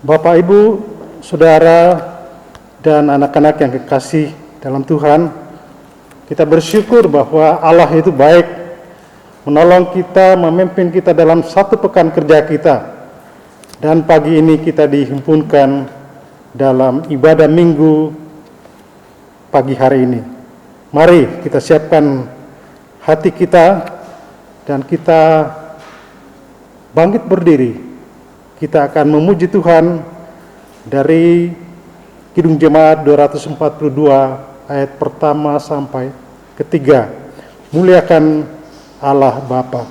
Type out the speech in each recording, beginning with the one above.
Bapak, Ibu, Saudara, dan anak-anak yang kekasih dalam Tuhan, kita bersyukur bahwa Allah itu baik, menolong kita, memimpin kita dalam satu pekan kerja kita. Dan pagi ini kita dihimpunkan dalam ibadah minggu pagi hari ini. Mari kita siapkan hati kita dan kita bangkit berdiri. Kita akan memuji Tuhan dari Kidung Jemaat 242 ayat pertama sampai ketiga. Muliakan Allah Bapa.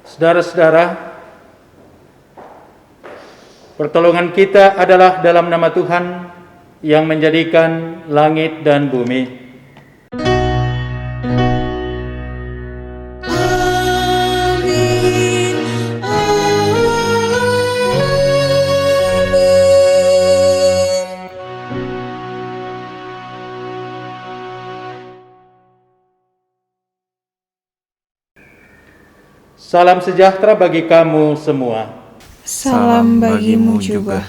Saudara-saudara, pertolongan kita adalah dalam nama Tuhan yang menjadikan langit dan bumi. Amin, amin. Salam sejahtera bagi kamu semua. Salam bagimu juga.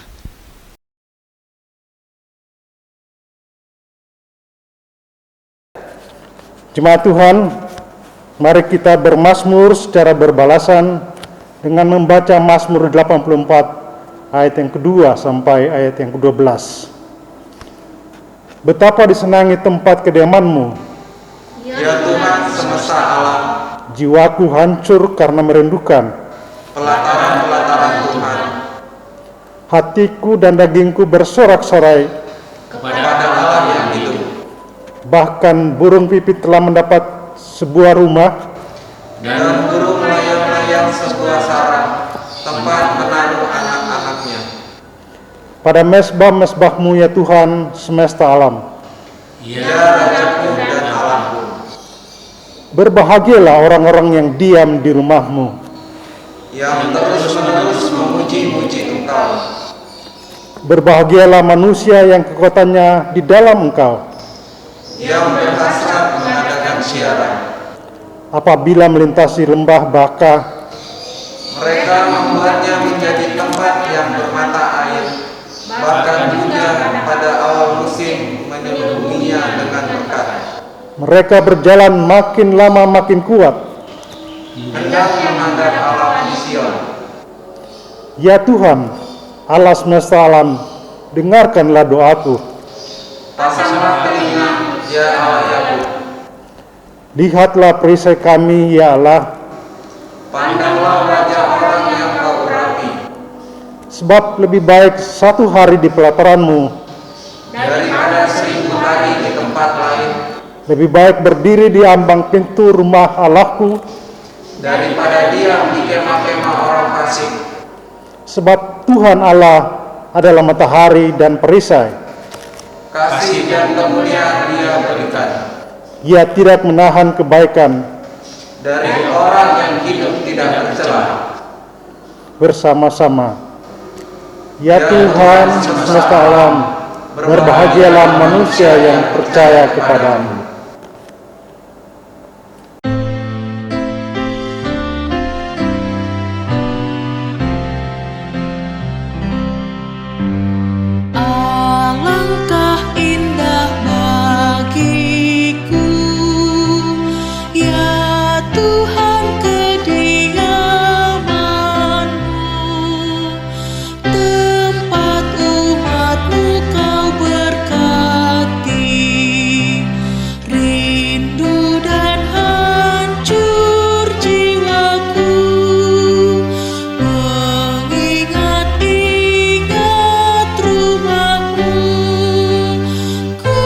Jemaat Tuhan, mari kita bermazmur secara berbalasan dengan membaca Mazmur 84 ayat yang kedua sampai ayat yang ke-12. Betapa disenangi tempat kediaman-Mu, Ya Tuhan semesta alam, jiwaku hancur karena merindukan. pelataran-pelataran Tuhan, Hatiku dan dagingku bersorak-sorai, kepada Allah yang hidup. bahkan burung pipit telah mendapat sebuah rumah, Dan burung melayang-layang sebuah sarang, tempat menaruh anak-anaknya. pada mezbah-mezbah-Mu ya Tuhan semesta alam. Ya Rajaku dan Allahku, Berbahagialah orang-orang yang diam di rumah-Mu, yang terus-menerus memuji-muji Engkau. Berbahagialah manusia yang kekuatannya di dalam Engkau, yang berhasrat mengadakan siaran. apabila melintasi lembah Baka, Mereka membuatnya menjadi tempat yang bermata air, bahkan hujan pada awal musim menyelubunginya dengan berkat. Mereka berjalan makin lama makin kuat. Hendak menghadap Allah di Sion. Ya Tuhan, Allah semesta alam, dengarkanlah doaku. Pasanglah telinga, ya Allah Yakub. Lihatlah perisai kami, ya Allah, Pandanglah wajah orang yang kau urapi, sebab lebih baik 1 hari di pelataran-Mu, daripada 1000 hari di tempat lain, lebih baik berdiri di ambang pintu rumah Allahku, daripada diam di kemah-kemah orang fasik. sebab Tuhan Allah adalah matahari dan perisai. Kasih dan kemuliaan Dia berikan. Ia tidak menahan kebaikan. Dari orang yang hidup tidak tercela. Bersama-sama, ya Tuhan semesta alam, berbahagialah manusia yang percaya kepadamu. Alangkah indah bagiku, ya Tuhan, kediaman-Mu, tempat umat-Mu Kau berkati. Rindu dan hancur jiwaku, mengingat-ingat rumah-Mu. Ku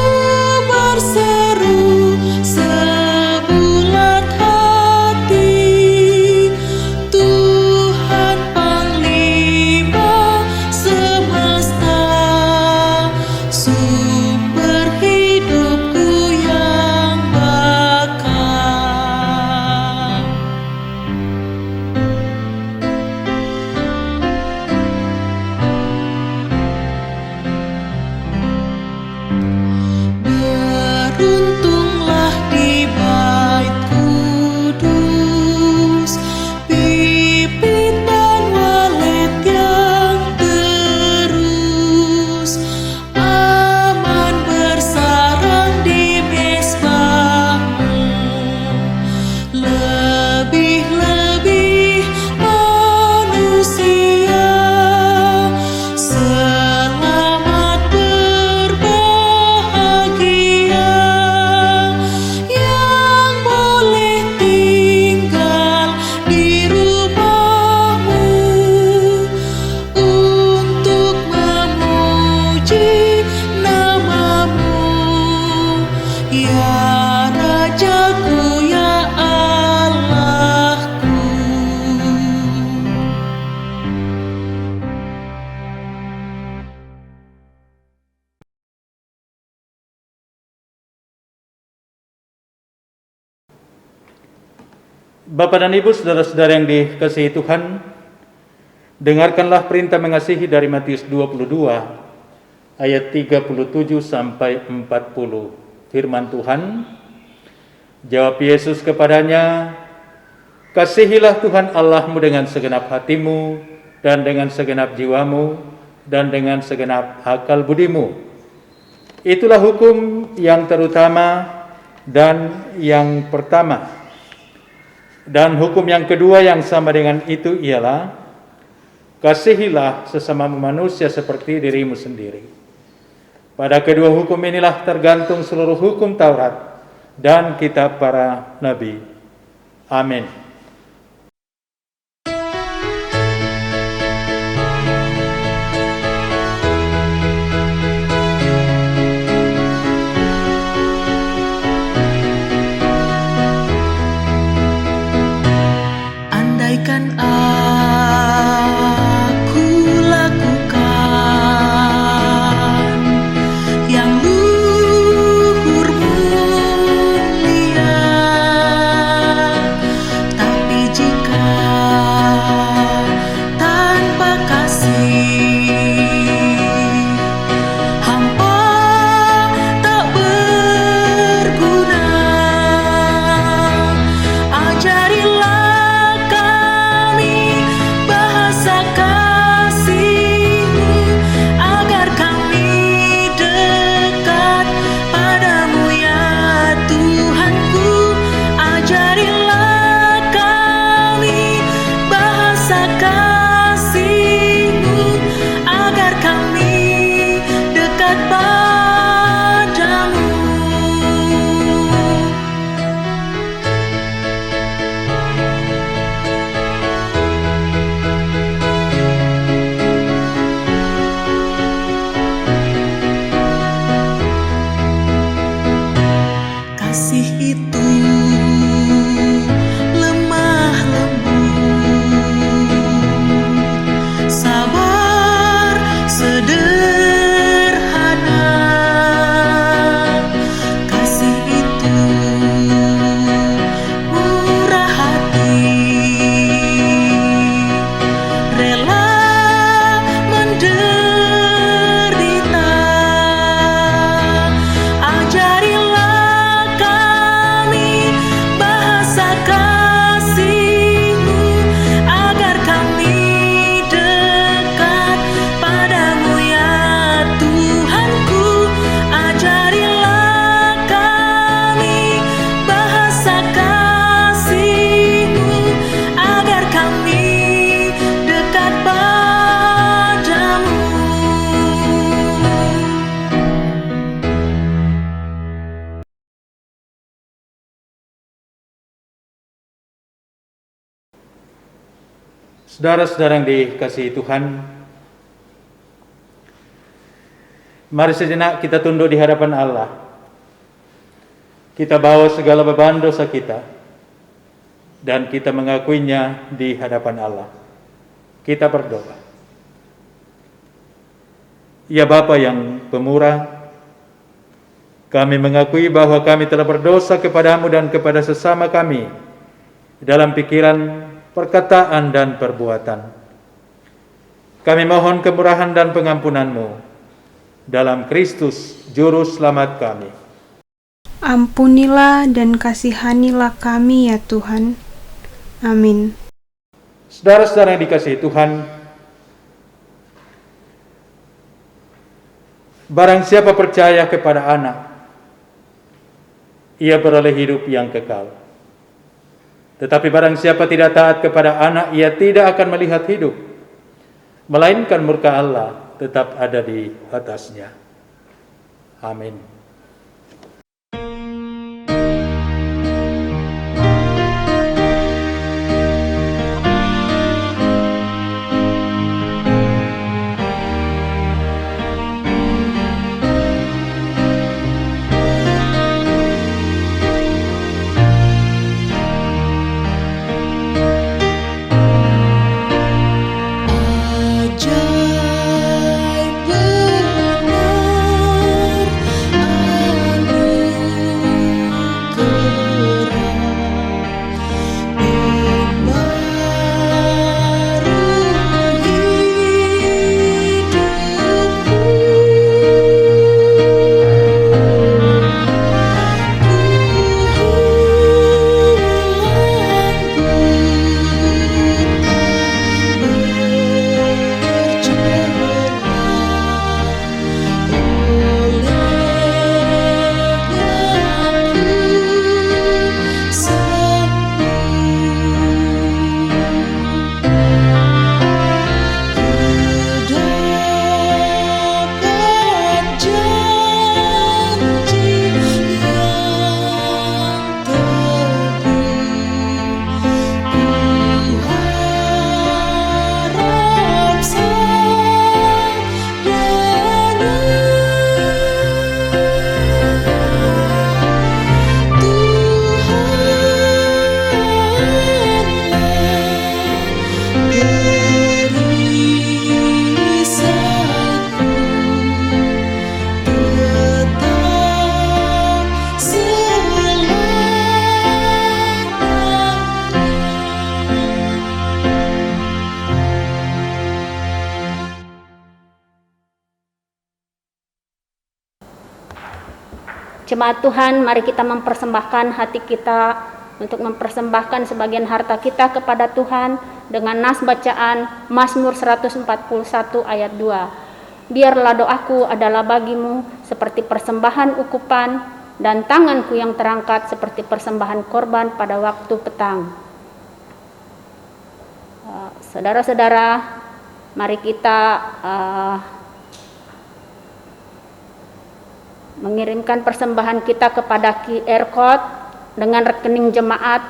berseru sebulat hati, Tuhan Panglima semesta, sumber hidupku yang bakal. Beruntunglah di Bait Kudus, pipit dan walet yang terus, aman bersarang di mezbah-Mu. Lebih-lebih manusia, selamat berbahagia, yang boleh tinggal di rumah-Mu untuk memuji nama-Mu, ya Rajaku, ya Allahku. Bapak dan Ibu, saudara-saudara yang dikasihi Tuhan, dengarkanlah perintah mengasihi dari Matius 22 ayat 37 sampai 40. Firman Tuhan, jawab Yesus kepadanya, kasihilah Tuhan Allahmu dengan segenap hatimu, dan dengan segenap jiwamu, dan dengan segenap akal budimu. Itulah hukum yang terutama dan yang pertama. Dan hukum yang kedua yang sama dengan itu ialah, kasihilah sesama manusia seperti dirimu sendiri. Pada kedua hukum inilah tergantung seluruh hukum Taurat dan kitab para nabi. Amin. Andaikan aku lakukan yang luhur mulia, Saudara-saudara yang dikasihi Tuhan, mari sejenak kita tunduk di hadapan Allah. Kita bawa segala beban dosa kita dan kita mengakuinya di hadapan Allah. Kita berdoa. Ya Bapa yang pemurah, kami mengakui bahwa kami telah berdosa kepadamu dan kepada sesama kami dalam pikiran, perkataan, dan perbuatan. Kami mohon kemurahan dan pengampunan-Mu dalam Kristus, Juru Selamat kami. Ampunilah dan kasihanilah kami ya Tuhan. Amin. Saudara-saudara yang dikasihi Tuhan, barang siapa percaya kepada Anak, ia beroleh hidup yang kekal. Tetapi barang siapa tidak taat kepada Anak, ia tidak akan melihat hidup, melainkan murka Allah tetap ada di atasnya. Amin. Ajaib benar Jemaat Tuhan, mari kita mempersembahkan hati kita untuk mempersembahkan sebagian harta kita kepada Tuhan dengan nas bacaan Mazmur 141 ayat 2. Biarlah doaku adalah bagimu seperti persembahan ukupan dan tanganku yang terangkat seperti persembahan korban pada waktu petang. Saudara-saudara, mari kita mengirimkan persembahan kita kepada QR Code dengan rekening jemaat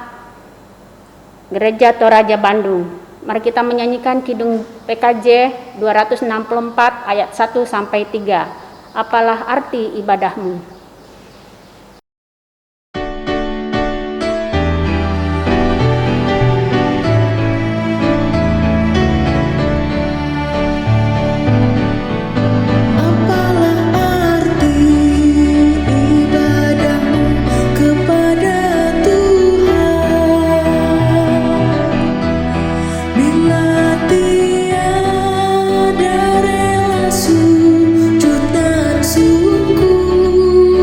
Gereja Toraja Bandung. Mari kita menyanyikan Kidung PKJ 264 ayat 1 sampai 3. Apalah arti ibadahmu? Sujud dan sungguh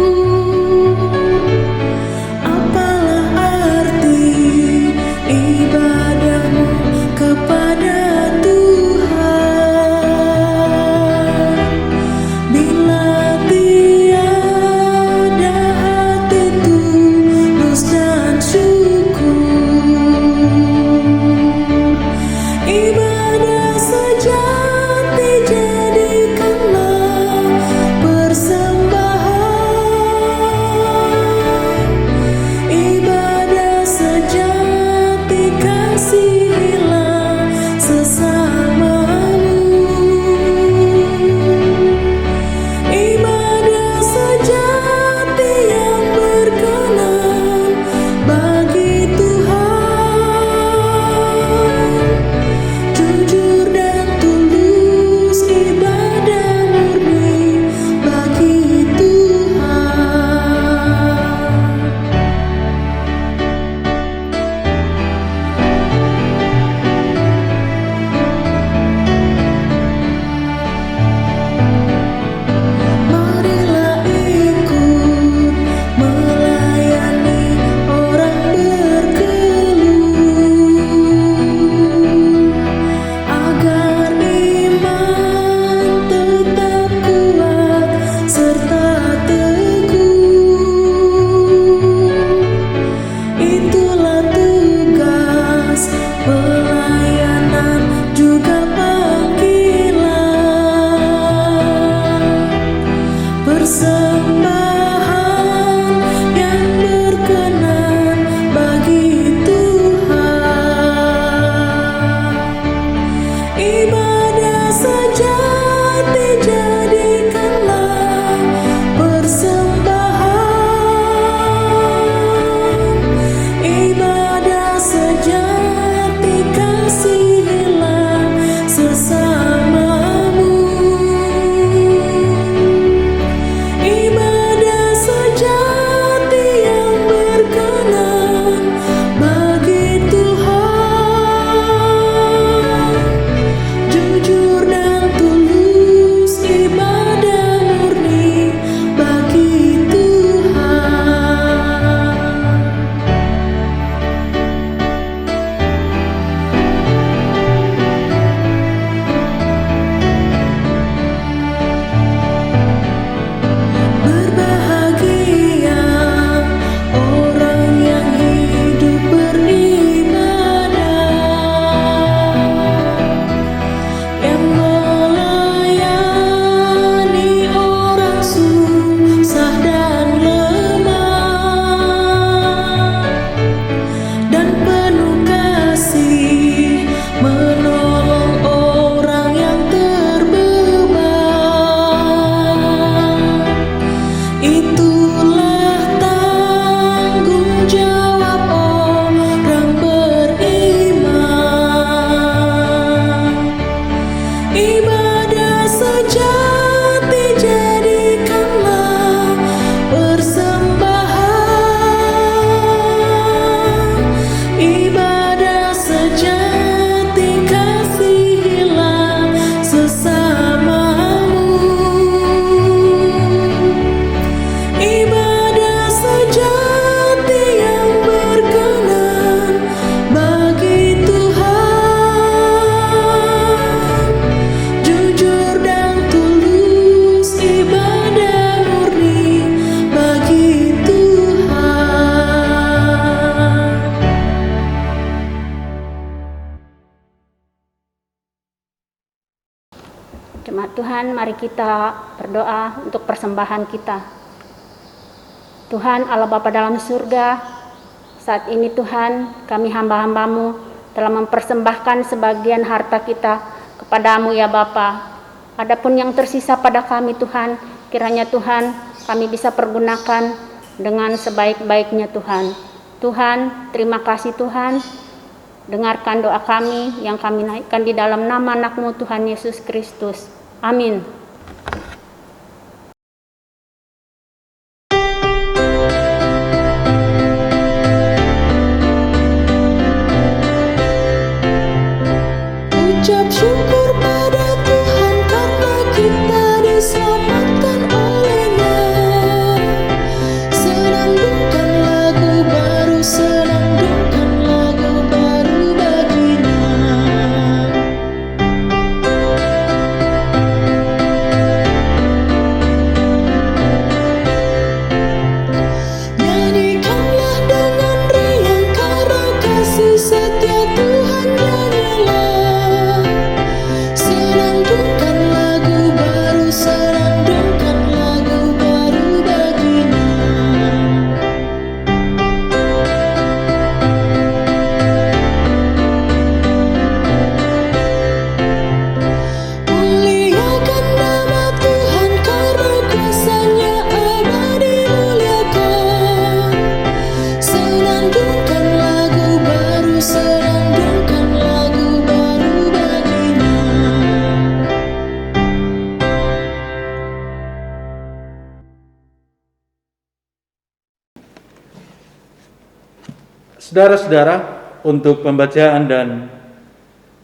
Jemaat Tuhan, mari kita berdoa untuk persembahan kita. Tuhan Allah Bapa dalam surga, saat ini Tuhan, kami hamba-hamba-Mu telah mempersembahkan sebagian harta kita kepada-Mu ya Bapa. Adapun yang tersisa pada kami Tuhan, kiranya Tuhan kami bisa pergunakan dengan sebaik-baiknya Tuhan. Tuhan, terima kasih Tuhan. Dengarkan doa kami yang kami naikkan di dalam nama anak-Mu Tuhan Yesus Kristus. Amin. Ucap syukur pada Tuhan karena kita diselamatkan oleh-Nya. Senandungkan lagu baru, senandungkan lagu baru bagi-Nya. Nyanyikanlah dengan riang karena kasih setia Tuhan, nyanyilah. Senandungkan lagu baru, senandungkan lagu baru bagi-Nya. Muliakan nama Tuhan karena kuasa-Nya abadi muliakan. Senandungkan lagu baru, senandungkan lagu baru bagi-Nya. Saudara-saudara, untuk pembacaan dan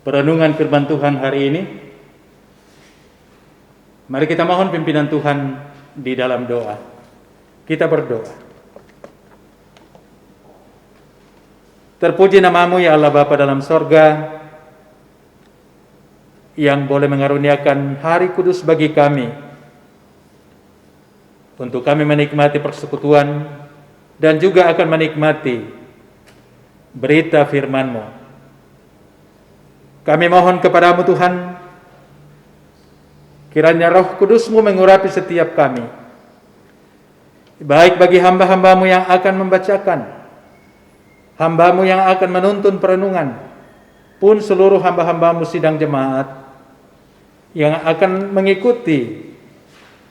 perenungan firman Tuhan hari ini, mari kita mohon pimpinan Tuhan di dalam doa. Kita berdoa. Terpuji nama-Mu ya Allah Bapa dalam sorga, yang boleh mengaruniakan hari kudus bagi kami, untuk kami menikmati persekutuan dan juga akan menikmati berita firman-Mu. Kami mohon kepada-Mu Tuhan, kiranya Roh Kudus-Mu mengurapi setiap kami, baik bagi hamba-hamba-Mu yang akan membacakan, hamba-Mu yang akan menuntun perenungan, pun seluruh hamba-hamba-Mu sidang jemaat yang akan mengikuti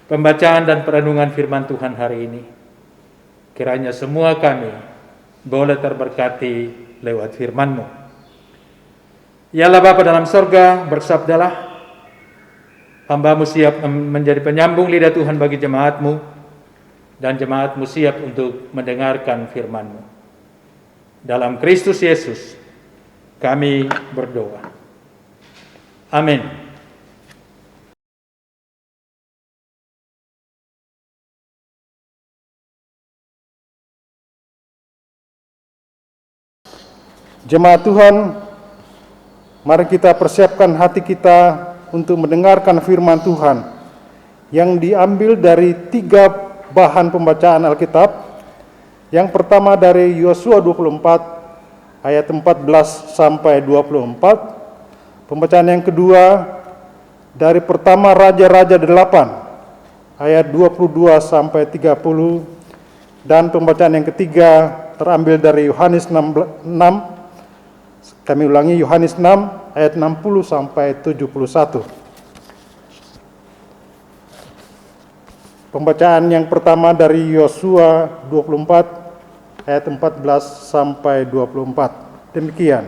pembacaan dan perenungan firman Tuhan hari ini. Kiranya semua kami boleh terberkati lewat firman-Mu. Ya Allah Bapa dalam sorga, bersabdalah, hamba-Mu siap menjadi penyambung lidah Tuhan bagi jemaat-Mu, dan jemaat-Mu siap untuk mendengarkan firman-Mu. Dalam Kristus Yesus kami berdoa. Amin. Jemaat Tuhan, mari kita persiapkan hati kita untuk mendengarkan firman Tuhan yang diambil dari 3 bahan pembacaan Alkitab. Yang pertama dari Yosua 24 ayat 14 sampai 24. Pembacaan yang kedua dari pertama Raja-Raja 8 ayat 22 sampai 30. Dan pembacaan yang ketiga terambil dari Yohanes 6. Kami ulangi, Yohanes 6 ayat 60 sampai 71. Pembacaan yang pertama dari Yosua 24 ayat 14 sampai 24. Demikian.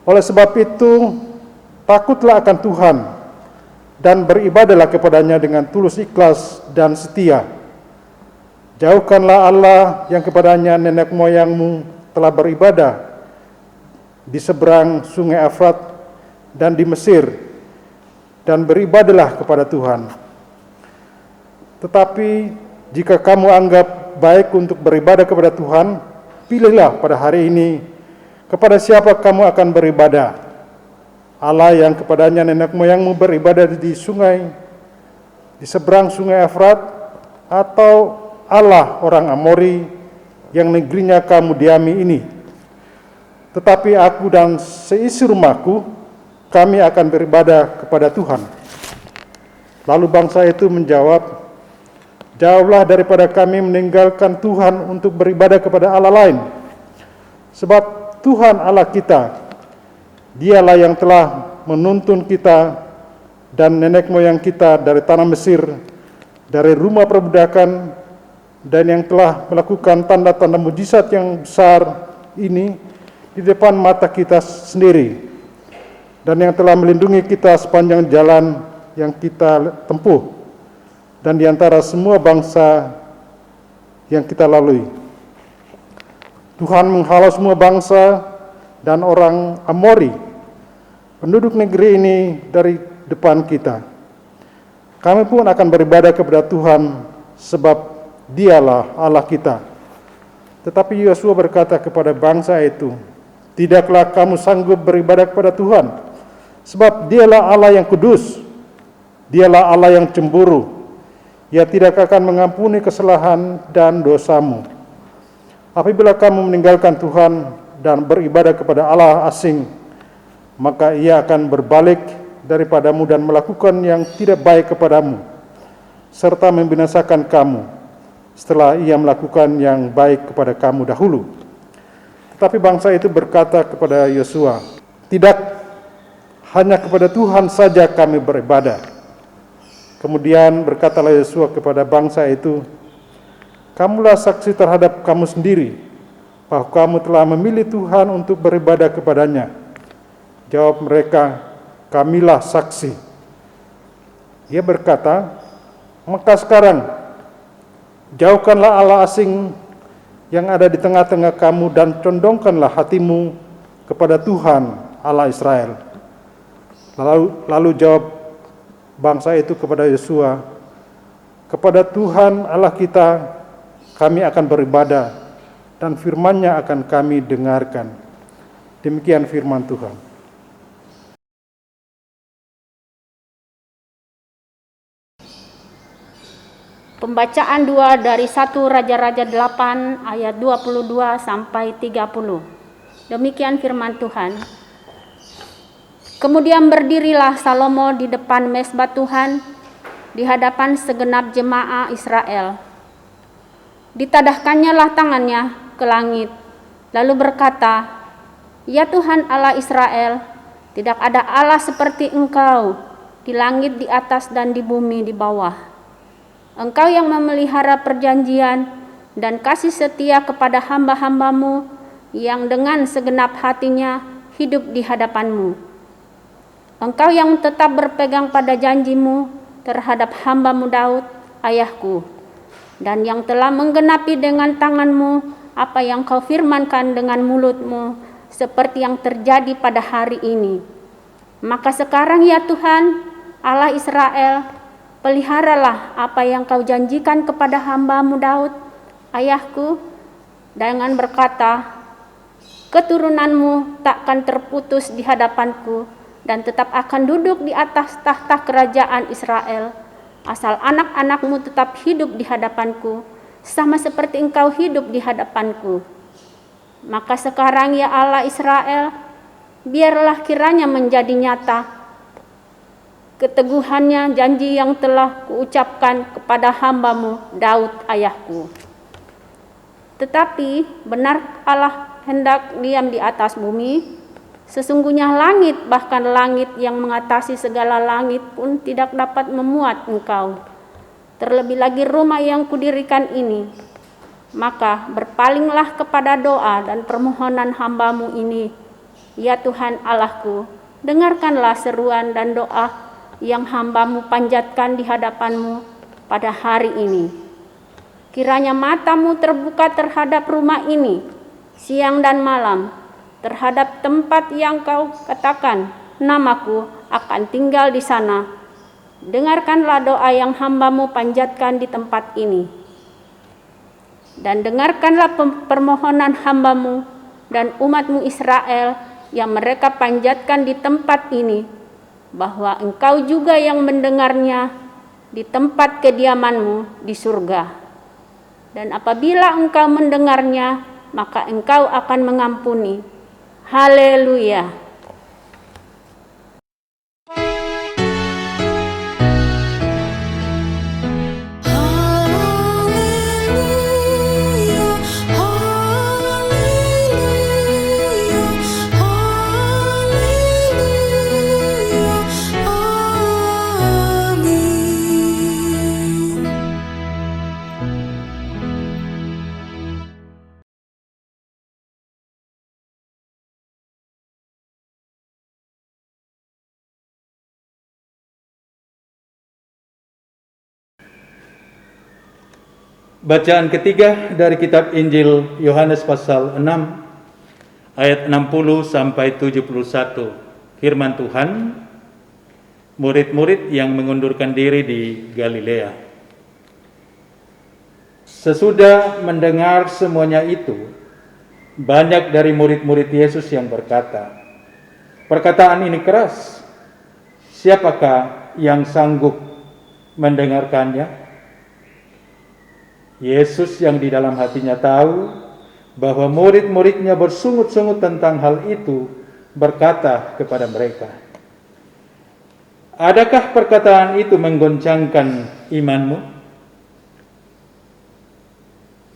Oleh sebab itu, takutlah akan Tuhan dan beribadahlah kepada-Nya dengan tulus ikhlas dan setia. Jauhkanlah Allah yang kepada-Nya nenek moyangmu telah beribadah di seberang sungai Efrat dan di Mesir, dan beribadahlah kepada Tuhan. Tetapi jika kamu anggap baik untuk beribadah kepada Tuhan, pilihlah pada hari ini kepada siapa kamu akan beribadah. Allah yang kepadanya nenek moyangmu beribadah di sungai, di seberang sungai Efrat, atau Allah orang Amori yang negerinya kamu diami ini. Tetapi aku dan seisi rumahku kami akan beribadah kepada Tuhan. Lalu bangsa itu menjawab, jauhlah daripada kami meninggalkan Tuhan untuk beribadah kepada Allah lain. Sebab Tuhan Allah kita, Dialah yang telah menuntun kita dan nenek moyang kita dari tanah Mesir, dari rumah perbudakan, dan yang telah melakukan tanda-tanda mujizat yang besar ini di depan mata kita sendiri, dan yang telah melindungi kita sepanjang jalan yang kita tempuh, dan di antara semua bangsa yang kita lalui. Tuhan menghalau semua bangsa dan orang Amori, penduduk negeri ini, dari depan kita. Kami pun akan beribadah kepada Tuhan, sebab Dialah Allah kita. Tetapi Yosua berkata kepada bangsa itu, tidaklah kamu sanggup beribadah kepada Tuhan, sebab Dialah Allah yang kudus, Dialah Allah yang cemburu. Ia tidak akan mengampuni kesalahan dan dosamu. Apabila kamu meninggalkan Tuhan dan beribadah kepada Allah asing, maka Ia akan berbalik daripadamu dan melakukan yang tidak baik kepadamu, serta membinasakan kamu setelah Ia melakukan yang baik kepada kamu dahulu. Tetapi bangsa itu berkata kepada Yosua, tidak, hanya kepada Tuhan saja kami beribadah. Kemudian berkatalah Yosua kepada bangsa itu, kamulah saksi terhadap kamu sendiri, bahwa kamu telah memilih Tuhan untuk beribadah kepadanya. Jawab mereka, kamilah saksi. Ia berkata, maka sekarang jauhkanlah Allah asing yang ada di tengah-tengah kamu dan condongkanlah hatimu kepada Tuhan Allah Israel. Lalu jawab bangsa itu kepada Yosua, kepada Tuhan Allah kita kami akan beribadah dan firman-Nya akan kami dengarkan. Demikian firman Tuhan. Pembacaan 2 dari 1 Raja-Raja 8 ayat 22 sampai 30. Demikian firman Tuhan. Kemudian berdirilah Salomo di depan mezbah Tuhan di hadapan segenap jemaah Israel. Ditadahkannya lah tangannya ke langit, lalu berkata, ya Tuhan Allah Israel, tidak ada Allah seperti Engkau di langit di atas dan di bumi di bawah. Engkau yang memelihara perjanjian dan kasih setia kepada hamba-hambamu yang dengan segenap hatinya hidup di hadapanmu. Engkau yang tetap berpegang pada janjimu terhadap hambamu Daud, ayahku, dan yang telah menggenapi dengan tanganmu apa yang kau firmankan dengan mulutmu, seperti yang terjadi pada hari ini. Maka sekarang ya Tuhan, Allah Israel, peliharalah apa yang kau janjikan kepada hambamu Daud, ayahku, dengan berkata, keturunanmu takkan terputus di hadapanku dan tetap akan duduk di atas tahta kerajaan Israel, asal anak-anakmu tetap hidup di hadapanku, sama seperti engkau hidup di hadapanku. Maka sekarang ya Allah Israel, biarlah kiranya menjadi nyata keteguhannya janji yang telah kuucapkan kepada hambamu Daud ayahku. Tetapi benar Allah hendak diam di atas bumi, sesungguhnya langit, bahkan langit yang mengatasi segala langit pun tidak dapat memuat engkau. Terlebih lagi rumah yang kudirikan ini. Maka berpalinglah kepada doa dan permohonan hambamu ini, ya Tuhan Allahku, dengarkanlah seruan dan doa yang hambamu panjatkan di hadapanmu pada hari ini. Kiranya matamu terbuka terhadap rumah ini siang dan malam, terhadap tempat yang kau katakan namaku akan tinggal di sana. Dengarkanlah doa yang hambamu panjatkan di tempat ini, dan dengarkanlah permohonan hambamu dan umatmu Israel yang mereka panjatkan di tempat ini, bahwa engkau juga yang mendengarnya di tempat kediamanmu di surga. Dan apabila engkau mendengarnya, maka engkau akan mengampuni. Haleluya. Bacaan ketiga dari kitab Injil Yohanes pasal 6 ayat 60 sampai 71. Firman Tuhan, murid-murid yang mengundurkan diri di Galilea. Sesudah mendengar semuanya itu, banyak dari murid-murid Yesus yang berkata, "Perkataan ini keras. Siapakah yang sanggup mendengarkannya?" Yesus yang di dalam hatinya tahu bahwa murid-muridnya bersungut-sungut tentang hal itu, berkata kepada mereka, "Adakah perkataan itu menggoncangkan imanmu?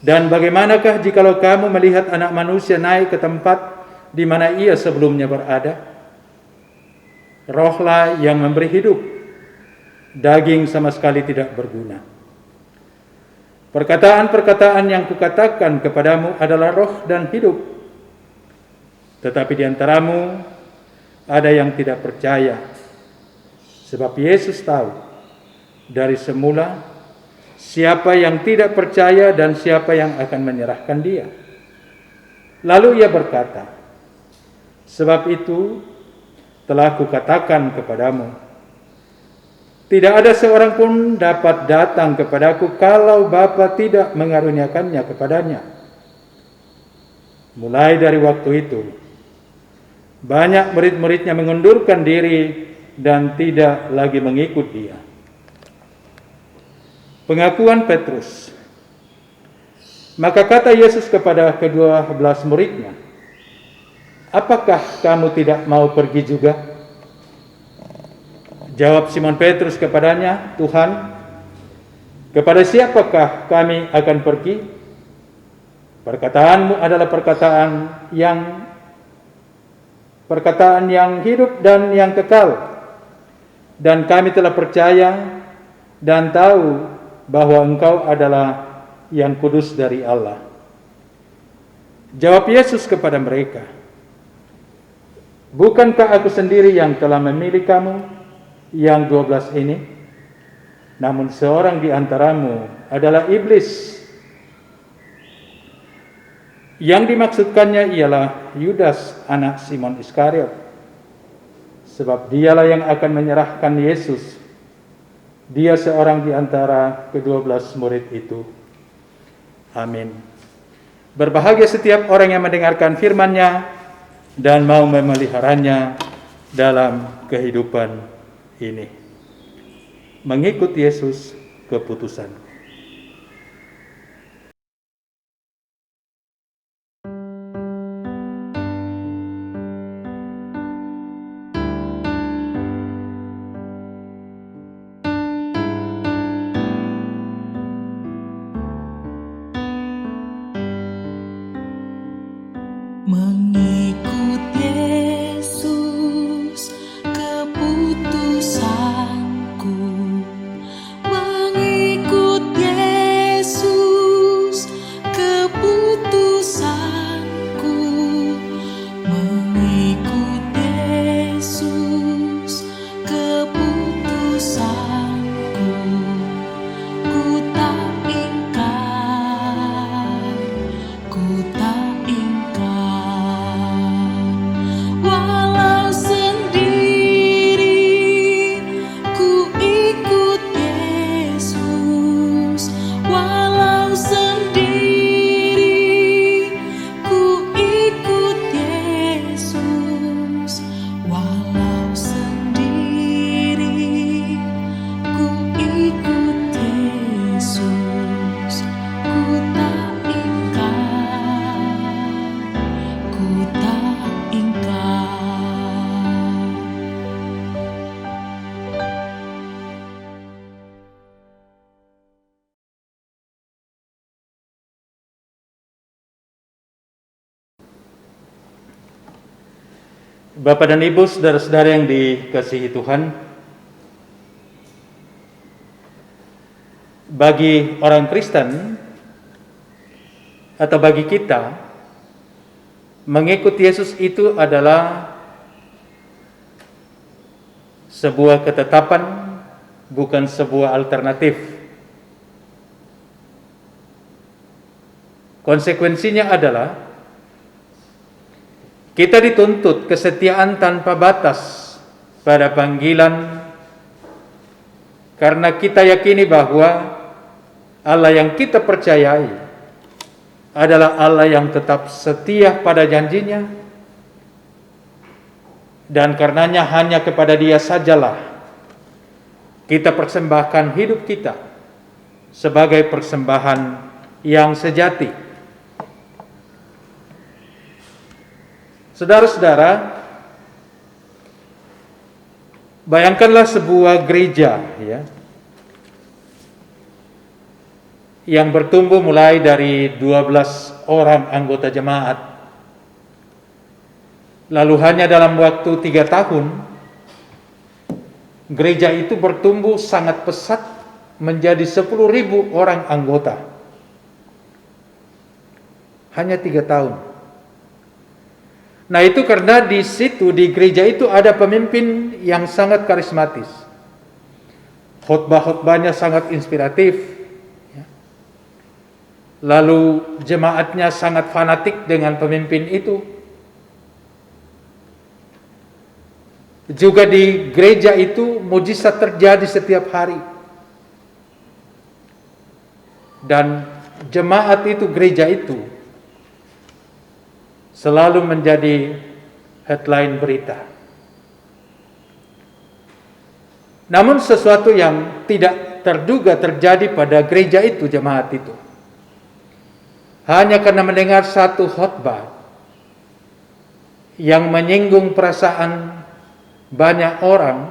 Dan bagaimanakah jikalau kamu melihat Anak Manusia naik ke tempat di mana ia sebelumnya berada? Rohlah yang memberi hidup, daging sama sekali tidak berguna. Perkataan-perkataan yang kukatakan kepadamu adalah roh dan hidup. Tetapi di antaramu ada yang tidak percaya. Sebab Yesus tahu dari semula siapa yang tidak percaya dan siapa yang akan menyerahkan dia. Lalu ia berkata, sebab itu telah kukatakan kepadamu, tidak ada seorang pun dapat datang kepadaku kalau Bapa tidak mengaruniakannya kepadanya. Mulai dari waktu itu, banyak murid-muridnya mengundurkan diri dan tidak lagi mengikut dia." Pengakuan Petrus. Maka kata Yesus kepada ke-12 muridnya, "Apakah kamu tidak mau pergi juga?" Jawab Simon Petrus kepadanya, "Tuhan, kepada siapakah kami akan pergi? Perkataanmu adalah perkataan yang hidup dan yang kekal. Dan kami telah percaya dan tahu bahwa Engkau adalah yang kudus dari Allah." Jawab Yesus kepada mereka, "Bukankah aku sendiri yang telah memilih kamu, yang 12 ini? Namun seorang di antaramu adalah iblis." Yang dimaksudkannya ialah Yudas, anak Simon Iskariot, sebab dialah yang akan menyerahkan Yesus. Dia seorang di antara ke-12 murid itu. Amin. Berbahagia setiap orang yang mendengarkan firman-Nya dan mau memeliharanya dalam kehidupan ini. Mengikut Yesus keputusan. Mengikut Yesus keputusanku, mengikut Yesus keputusanku, mengikut Yesus keputusanku, ku tak ingkar, ku tak ingkar. Walau sendiri ku ikut Yesus, walau sendiri ku ikut Yesus, walau sendiri ku ikut Yesus, ku tak ingkar, ku tak ingkar. Bapak dan Ibu, saudara-saudara yang dikasihi Tuhan, bagi orang Kristen atau bagi kita, mengikut Yesus itu adalah sebuah ketetapan, bukan sebuah alternatif. Konsekuensinya adalah kita dituntut kesetiaan tanpa batas pada panggilan, karena kita yakini bahwa Allah yang kita percayai adalah Allah yang tetap setia pada janjinya, dan karenanya hanya kepada Dia sajalah kita persembahkan hidup kita sebagai persembahan yang sejati. Saudara-saudara, bayangkanlah sebuah gereja, ya, yang bertumbuh mulai dari 12 orang anggota jemaat, lalu hanya dalam waktu 3 tahun gereja itu bertumbuh sangat pesat menjadi 10.000 orang anggota. Hanya 3 tahun. Nah, itu karena di situ, di gereja itu ada pemimpin yang sangat karismatis. Khotbah-khotbahnya sangat inspiratif. Lalu jemaatnya sangat fanatik dengan pemimpin itu. Juga di gereja itu mujizat terjadi setiap hari. Dan jemaat itu, gereja itu selalu menjadi headline berita. Namun sesuatu yang tidak terduga terjadi pada gereja itu, jemaat itu. Hanya karena mendengar satu khotbah yang menyinggung perasaan banyak orang,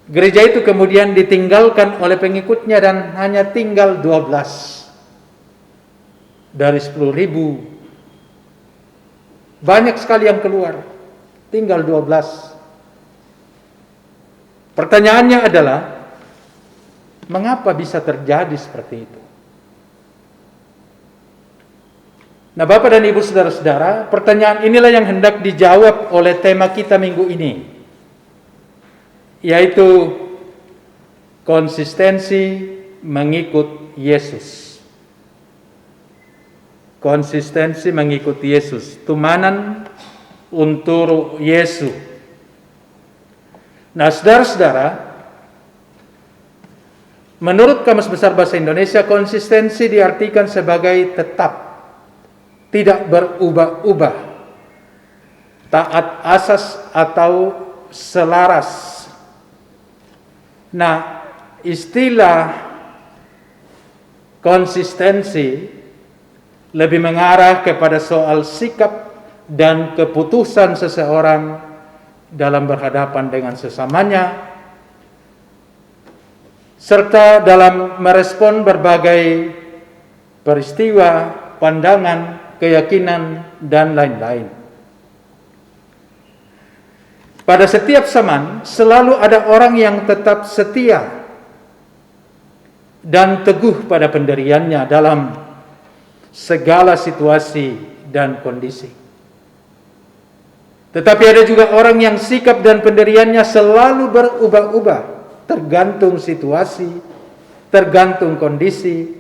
gereja itu kemudian ditinggalkan oleh pengikutnya dan hanya tinggal 12 dari 10.000. Banyak sekali yang keluar, tinggal 12. Pertanyaannya adalah, mengapa bisa terjadi seperti itu? Nah, Bapak dan Ibu, saudara-saudara, pertanyaan inilah yang hendak dijawab oleh tema kita minggu ini, yaitu konsistensi mengikut Yesus. Konsistensi mengikuti Yesus, tumanan untuk Yesus. Nah, saudara-saudara, menurut Kamus Besar Bahasa Indonesia, konsistensi diartikan sebagai tetap, tidak berubah-ubah, taat asas atau selaras. Nah, istilah konsistensi lebih mengarah kepada soal sikap dan keputusan seseorang dalam berhadapan dengan sesamanya, serta dalam merespon berbagai peristiwa, pandangan, keyakinan, dan lain-lain. Pada setiap zaman selalu ada orang yang tetap setia dan teguh pada pendiriannya dalam segala situasi dan kondisi. Tetapi ada juga orang yang sikap dan pendiriannya selalu berubah-ubah, tergantung situasi, tergantung kondisi,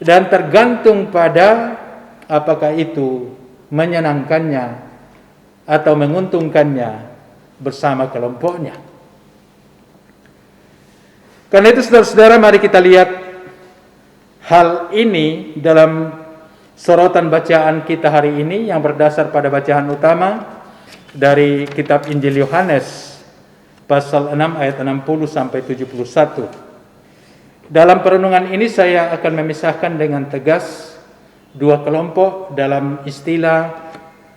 dan tergantung pada apakah itu menyenangkannya atau menguntungkannya bersama kelompoknya. Karena itu, saudara-saudara, mari kita lihat hal ini dalam sorotan bacaan kita hari ini yang berdasar pada bacaan utama dari kitab Injil Yohanes pasal 6 ayat 60 sampai 71. Dalam perenungan ini saya akan memisahkan dengan tegas dua kelompok dalam istilah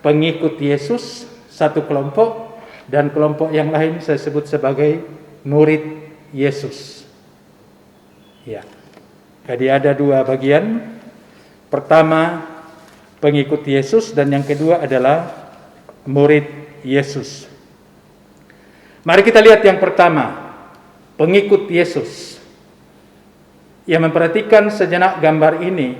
pengikut Yesus, satu kelompok, dan kelompok yang lain saya sebut sebagai murid Yesus. Ya. Jadi ada dua bagian. Pertama, pengikut Yesus, dan yang kedua adalah murid Yesus. Mari kita lihat yang pertama, pengikut Yesus. Yang memperhatikan sejenak gambar ini,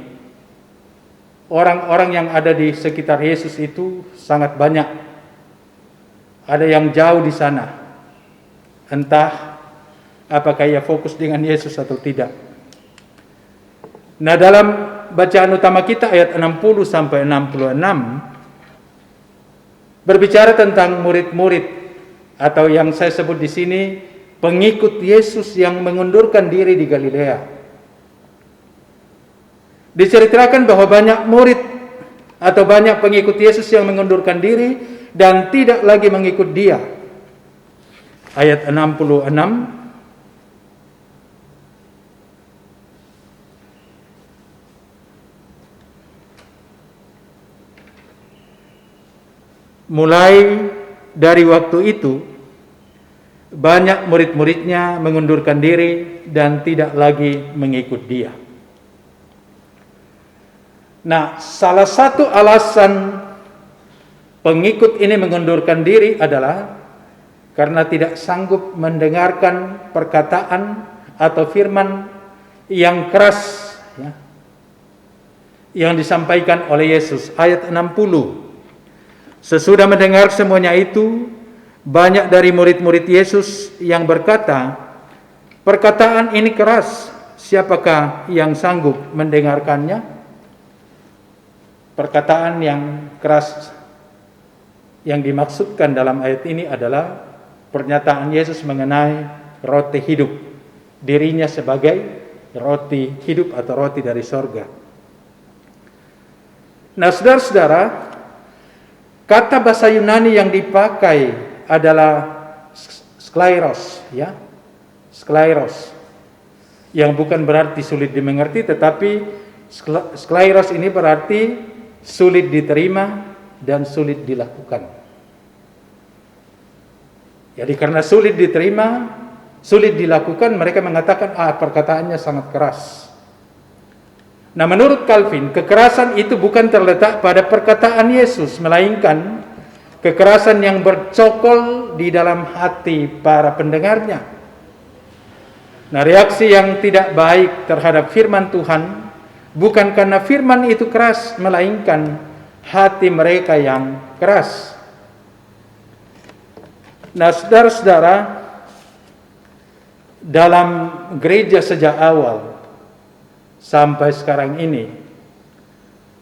orang-orang yang ada di sekitar Yesus itu sangat banyak. Ada yang jauh di sana. Entah apakah ia fokus dengan Yesus atau tidak. Nah, dalam bacaan utama kita ayat 60 sampai 66 berbicara tentang murid-murid atau yang saya sebut di sini pengikut Yesus yang mengundurkan diri di Galilea. Diceritakan bahwa banyak murid atau banyak pengikut Yesus yang mengundurkan diri dan tidak lagi mengikut Dia. Ayat 66, mulai dari waktu itu banyak murid-muridnya mengundurkan diri dan tidak lagi mengikut Dia. Nah, salah satu alasan pengikut ini mengundurkan diri adalah karena tidak sanggup mendengarkan perkataan atau firman yang keras ya, yang disampaikan oleh Yesus. Ayat 60. Sesudah mendengar semuanya itu, banyak dari murid-murid Yesus yang berkata, perkataan ini keras, siapakah yang sanggup mendengarkannya? Perkataan yang keras yang dimaksudkan dalam ayat ini adalah pernyataan Yesus mengenai roti hidup, dirinya sebagai roti hidup atau roti dari sorga. Nah, saudara-saudara, kata bahasa Yunani yang dipakai adalah sklairos, ya, sklairos, yang bukan berarti sulit dimengerti, tetapi sklairos ini berarti sulit diterima dan sulit dilakukan. Jadi karena sulit diterima, sulit dilakukan, mereka mengatakan perkataannya sangat keras. Nah, menurut Calvin, kekerasan itu bukan terletak pada perkataan Yesus, melainkan kekerasan yang bercokol di dalam hati para pendengarnya. Nah, reaksi yang tidak baik terhadap firman Tuhan bukan karena firman itu keras, melainkan hati mereka yang keras. Nah, saudara-saudara, dalam gereja sejak awal sampai sekarang ini,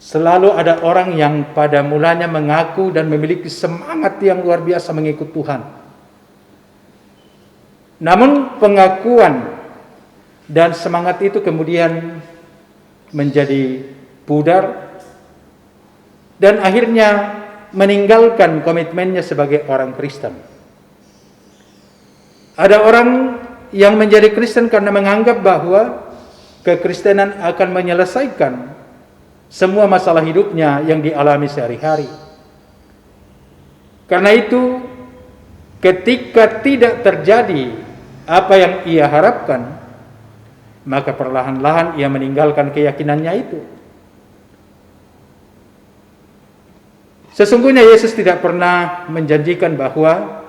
selalu ada orang yang pada mulanya mengaku dan memiliki semangat yang luar biasa mengikut Tuhan. Namun pengakuan dan semangat itu kemudian menjadi pudar dan akhirnya meninggalkan komitmennya sebagai orang Kristen. Ada orang yang menjadi Kristen karena menganggap bahwa kekristenan akan menyelesaikan semua masalah hidupnya yang dialami sehari-hari. Karena itu, ketika tidak terjadi apa yang ia harapkan, maka perlahan-lahan ia meninggalkan keyakinannya itu. Sesungguhnya Yesus tidak pernah menjanjikan bahwa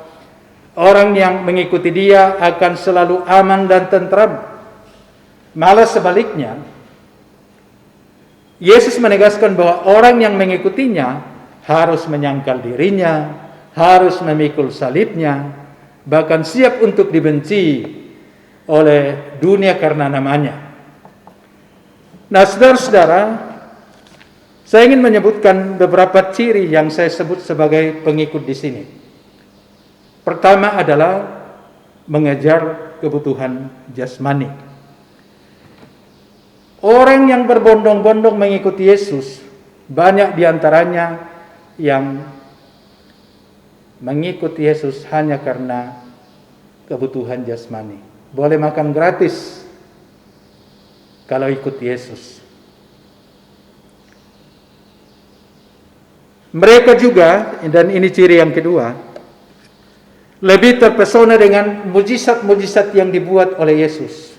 orang yang mengikuti Dia akan selalu aman dan tentram. Malah sebaliknya, Yesus menegaskan bahwa orang yang mengikutinya harus menyangkal dirinya, harus memikul salibnya, bahkan siap untuk dibenci oleh dunia karena namanya. Nah, saudara-saudara, saya ingin menyebutkan beberapa ciri yang saya sebut sebagai pengikut di sini. Pertama adalah mengejar kebutuhan jasmani. Orang yang berbondong-bondong mengikuti Yesus, banyak diantaranya yang mengikuti Yesus hanya karena kebutuhan jasmani. Boleh makan gratis kalau ikut Yesus. Mereka juga, dan ini ciri yang kedua, lebih terpesona dengan mujizat-mujizat yang dibuat oleh Yesus.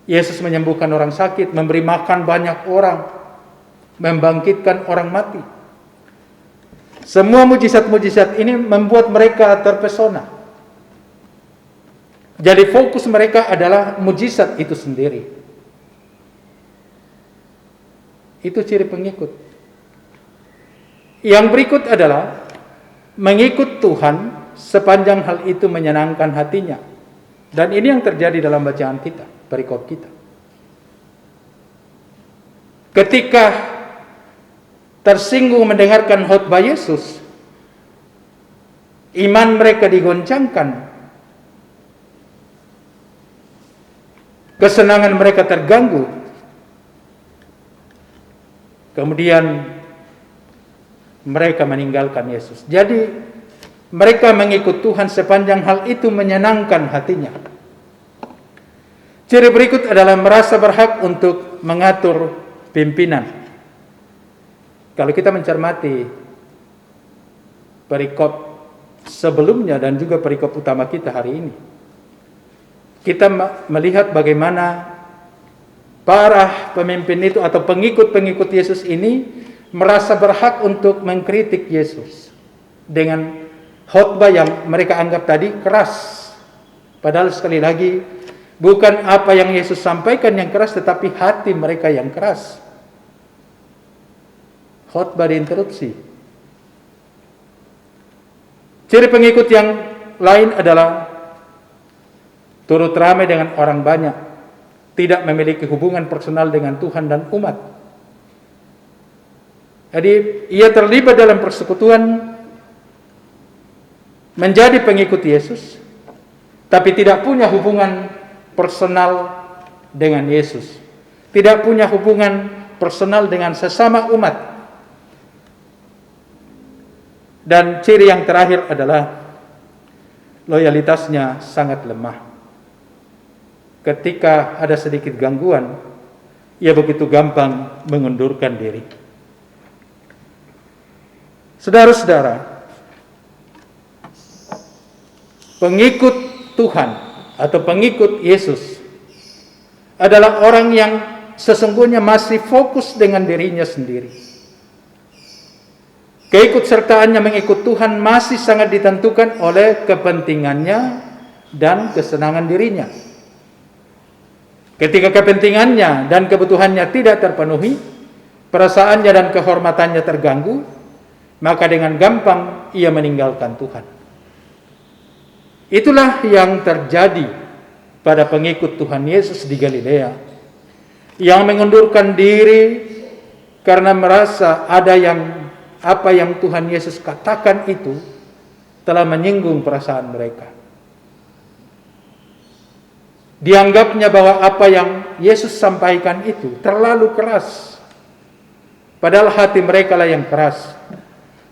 Yesus menyembuhkan orang sakit, memberi makan banyak orang, membangkitkan orang mati. Semua mujizat-mujizat ini membuat mereka terpesona. Jadi fokus mereka adalah mujizat itu sendiri. Itu ciri pengikut. Yang berikut adalah mengikut Tuhan sepanjang hal itu menyenangkan hatinya. Dan ini yang terjadi dalam bacaan kita, perikop kita. ketika tersinggung mendengarkan khotbah Yesus, iman mereka digoncangkan, kesenangan mereka terganggu. Kemudian mereka meninggalkan Yesus. Jadi mereka mengikut Tuhan sepanjang hal itu menyenangkan hatinya. Ciri berikut adalah merasa berhak untuk mengatur pimpinan. Kalau kita mencermati perikop sebelumnya dan juga perikop utama kita hari ini, kita melihat bagaimana para pemimpin itu atau pengikut-pengikut Yesus ini merasa berhak untuk mengkritik Yesus dengan khotbah yang mereka anggap tadi keras. Padahal sekali lagi, bukan apa yang Yesus sampaikan yang keras, tetapi hati mereka yang keras. Khotbah diinterupsi. Ciri pengikut yang lain adalah turut ramai dengan orang banyak, tidak memiliki hubungan personal dengan Tuhan dan umat. Jadi ia terlibat dalam persekutuan menjadi pengikut Yesus, tapi tidak punya hubungan personal dengan Yesus, tidak punya hubungan personal dengan sesama umat. Dan ciri yang terakhir adalah loyalitasnya sangat lemah. Ketika ada sedikit gangguan, ia begitu gampang mengundurkan diri. Saudara-saudara, pengikut Tuhan atau pengikut Yesus adalah orang yang sesungguhnya masih fokus dengan dirinya sendiri. Keikutsertaannya mengikut Tuhan masih sangat ditentukan oleh kepentingannya dan kesenangan dirinya. Ketika kepentingannya dan kebutuhannya tidak terpenuhi, perasaannya dan kehormatannya terganggu, maka dengan gampang ia meninggalkan Tuhan. Itulah yang terjadi pada pengikut Tuhan Yesus di Galilea, yang mengundurkan diri karena merasa apa yang Tuhan Yesus katakan itu telah menyinggung perasaan mereka. Dianggapnya bahwa apa yang Yesus sampaikan itu terlalu keras. Padahal hati mereka lah yang keras.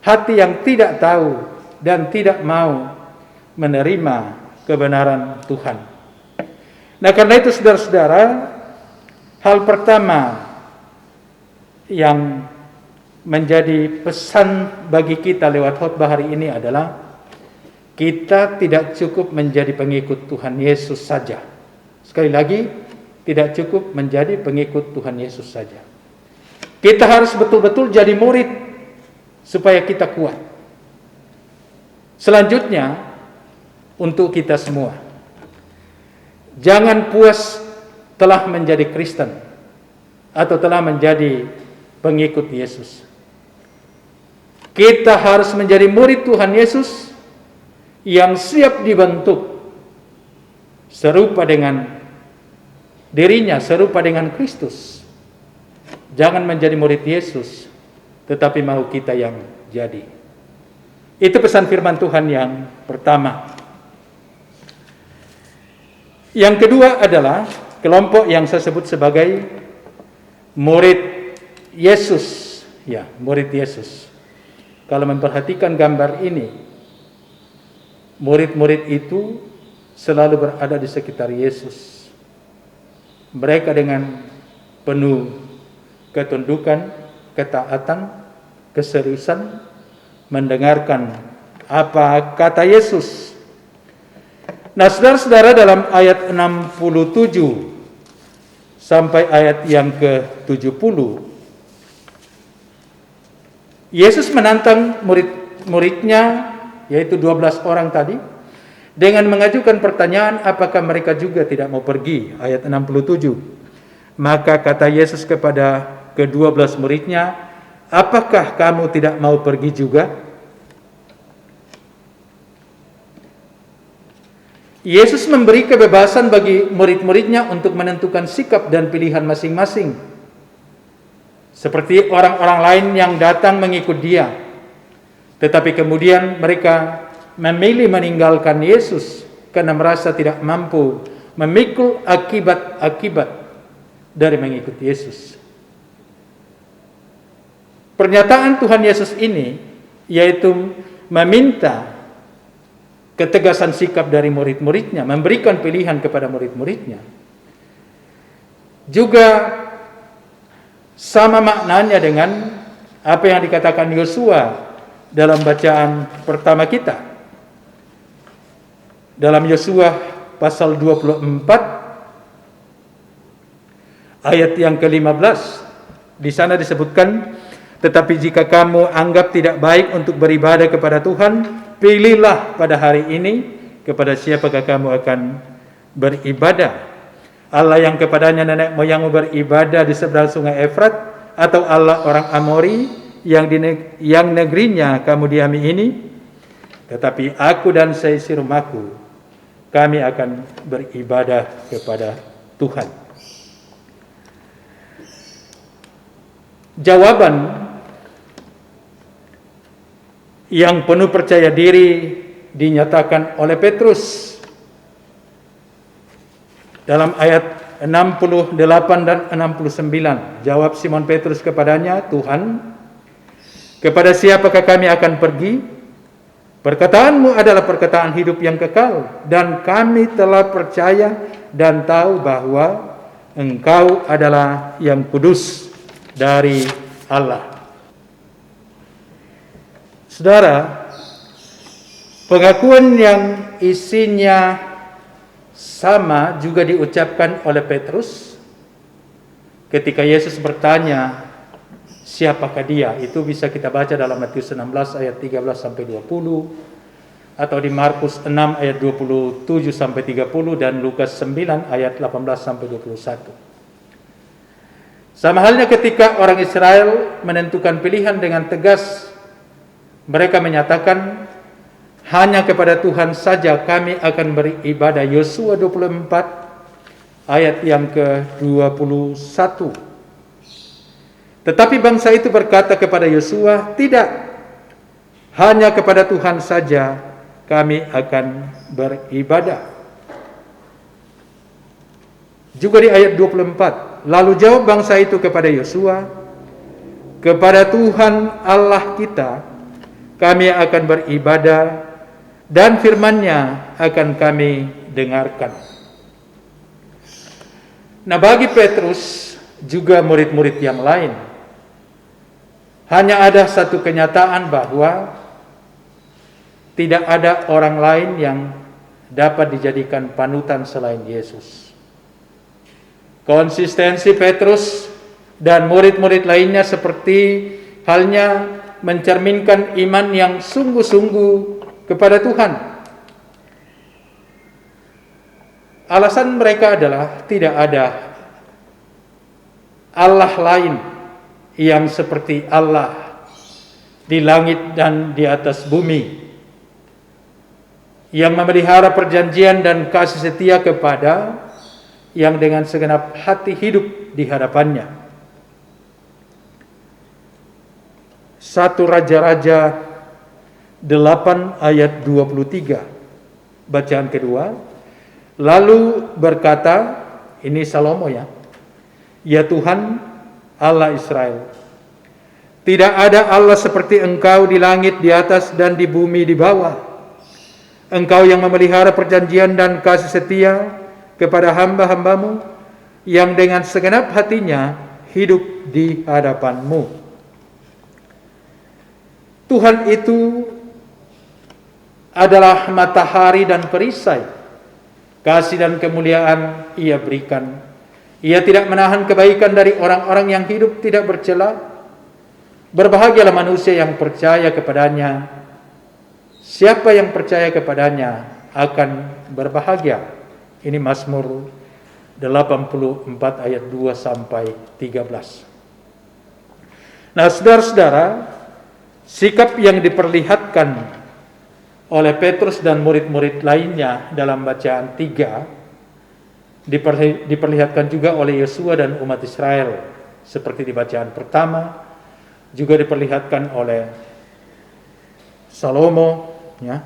Hati yang tidak tahu dan tidak mau menerima kebenaran Tuhan. Nah, karena itu saudara-saudara, hal pertama yang menjadi pesan bagi kita lewat khotbah hari ini adalah kita tidak cukup menjadi pengikut Tuhan Yesus saja. Sekali lagi, tidak cukup menjadi pengikut Tuhan Yesus saja. Kita harus betul-betul jadi murid supaya kita kuat. Selanjutnya, untuk kita semua, jangan puas telah menjadi Kristen atau telah menjadi pengikut Yesus. Kita harus menjadi murid Tuhan Yesus yang siap dibentuk serupa dengan dirinya, serupa dengan Kristus. Jangan menjadi murid Yesus, tetapi mau kita yang jadi. Itu pesan firman Tuhan yang pertama. Yang kedua adalah kelompok yang saya sebut sebagai murid Yesus. Ya, murid Yesus. Kalau memperhatikan gambar ini, murid-murid itu selalu berada di sekitar Yesus. Mereka dengan penuh ketundukan, ketaatan, keseriusan mendengarkan apa kata Yesus. Nah, saudara-saudara, dalam ayat 67 sampai ayat yang ke-70, Yesus menantang murid-muridnya, yaitu 12 orang tadi, dengan mengajukan pertanyaan apakah mereka juga tidak mau pergi. Ayat 67. Maka kata Yesus kepada ke-12 muridnya, apakah kamu tidak mau pergi juga? Yesus memberi kebebasan bagi murid-muridnya untuk menentukan sikap dan pilihan masing-masing. seperti orang-orang lain yang datang mengikut dia. Tetapi kemudian mereka memilih meninggalkan Yesus karena merasa tidak mampu memikul akibat-akibat dari mengikuti Yesus. Pernyataan Tuhan Yesus ini yaitu meminta ketegasan sikap dari murid-muridnya, memberikan pilihan kepada murid-muridnya. Juga sama maknanya dengan apa yang dikatakan Yosua dalam bacaan pertama kita. Dalam Yosua pasal 24 ayat yang ke-15, di sana disebutkan, tetapi jika kamu anggap tidak baik untuk beribadah kepada Tuhan, pilihlah pada hari ini kepada siapakah kamu akan beribadah. Allah yang kepadanya nenek moyangmu beribadah di seberang sungai Efrat, atau Allah orang Amori yang negerinya kamu diami ini? Tetapi aku dan seisi rumahku, kami akan beribadah kepada Tuhan. Jawaban yang penuh percaya diri dinyatakan oleh Petrus dalam ayat 68 dan 69. Jawab Simon Petrus kepadanya, Tuhan, kepada siapakah kami akan pergi? Perkataanmu adalah perkataan hidup yang kekal, dan kami telah percaya dan tahu bahwa Engkau adalah yang kudus dari Allah. Saudara, pengakuan yang isinya sama juga diucapkan oleh Petrus ketika Yesus bertanya, siapakah dia? Itu bisa kita baca dalam Matius 16 ayat 13 sampai 20, atau di Markus 6 ayat 27 sampai 30, dan Lukas 9 ayat 18 sampai 21. Sama halnya ketika orang Israel menentukan pilihan dengan tegas, mereka menyatakan, hanya kepada Tuhan saja kami akan beribadah. Yosua 24 ayat yang ke-21. Tetapi bangsa itu berkata kepada Yosua, tidak, hanya kepada Tuhan saja kami akan beribadah. Juga di ayat 24, lalu jawab bangsa itu kepada Yosua, kepada Tuhan Allah kita kami akan beribadah, dan firman-Nya akan kami dengarkan. Nah, bagi Petrus juga murid-murid yang lain, hanya ada satu kenyataan bahwa tidak ada orang lain yang dapat dijadikan panutan selain Yesus. Konsistensi Petrus dan murid-murid lainnya seperti halnya mencerminkan iman yang sungguh-sungguh kepada Tuhan. Alasan mereka adalah tidak ada Allah lain yang seperti Allah di langit dan di atas bumi, yang memelihara perjanjian dan kasih setia kepada yang dengan segenap hati hidup di hadapannya. 1 Raja-Raja 8 ayat 23, bacaan kedua. Lalu berkata, ini Salomo ya Tuhan Allah Israel, tidak ada Allah seperti Engkau di langit di atas dan di bumi di bawah. Engkau yang memelihara perjanjian dan kasih setia kepada hamba-hambamu yang dengan segenap hatinya hidup di hadapan-Mu. Tuhan itu adalah matahari dan perisai. Kasih dan kemuliaan Ia berikan. Ia tidak menahan kebaikan dari orang-orang yang hidup tidak bercela. Berbahagialah manusia yang percaya kepadanya. Siapa yang percaya kepadanya akan berbahagia. Ini Mazmur 84 ayat 2 sampai 13. Nah, saudara-saudara, sikap yang diperlihatkan oleh Petrus dan murid-murid lainnya dalam bacaan 3 diperlihatkan juga oleh Yosua dan umat Israel seperti di bacaan pertama, juga diperlihatkan oleh Salomo ya,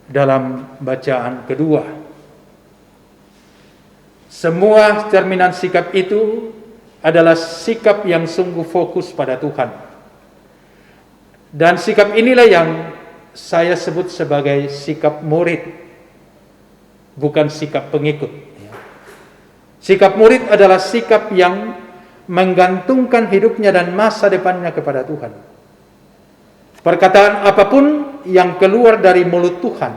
dalam bacaan kedua. Semua cerminan sikap itu adalah sikap yang sungguh fokus pada Tuhan. Dan sikap inilah yang saya sebut sebagai sikap murid, bukan sikap pengikut. Sikap murid adalah sikap yang menggantungkan hidupnya dan masa depannya kepada Tuhan. Perkataan apapun yang keluar dari mulut Tuhan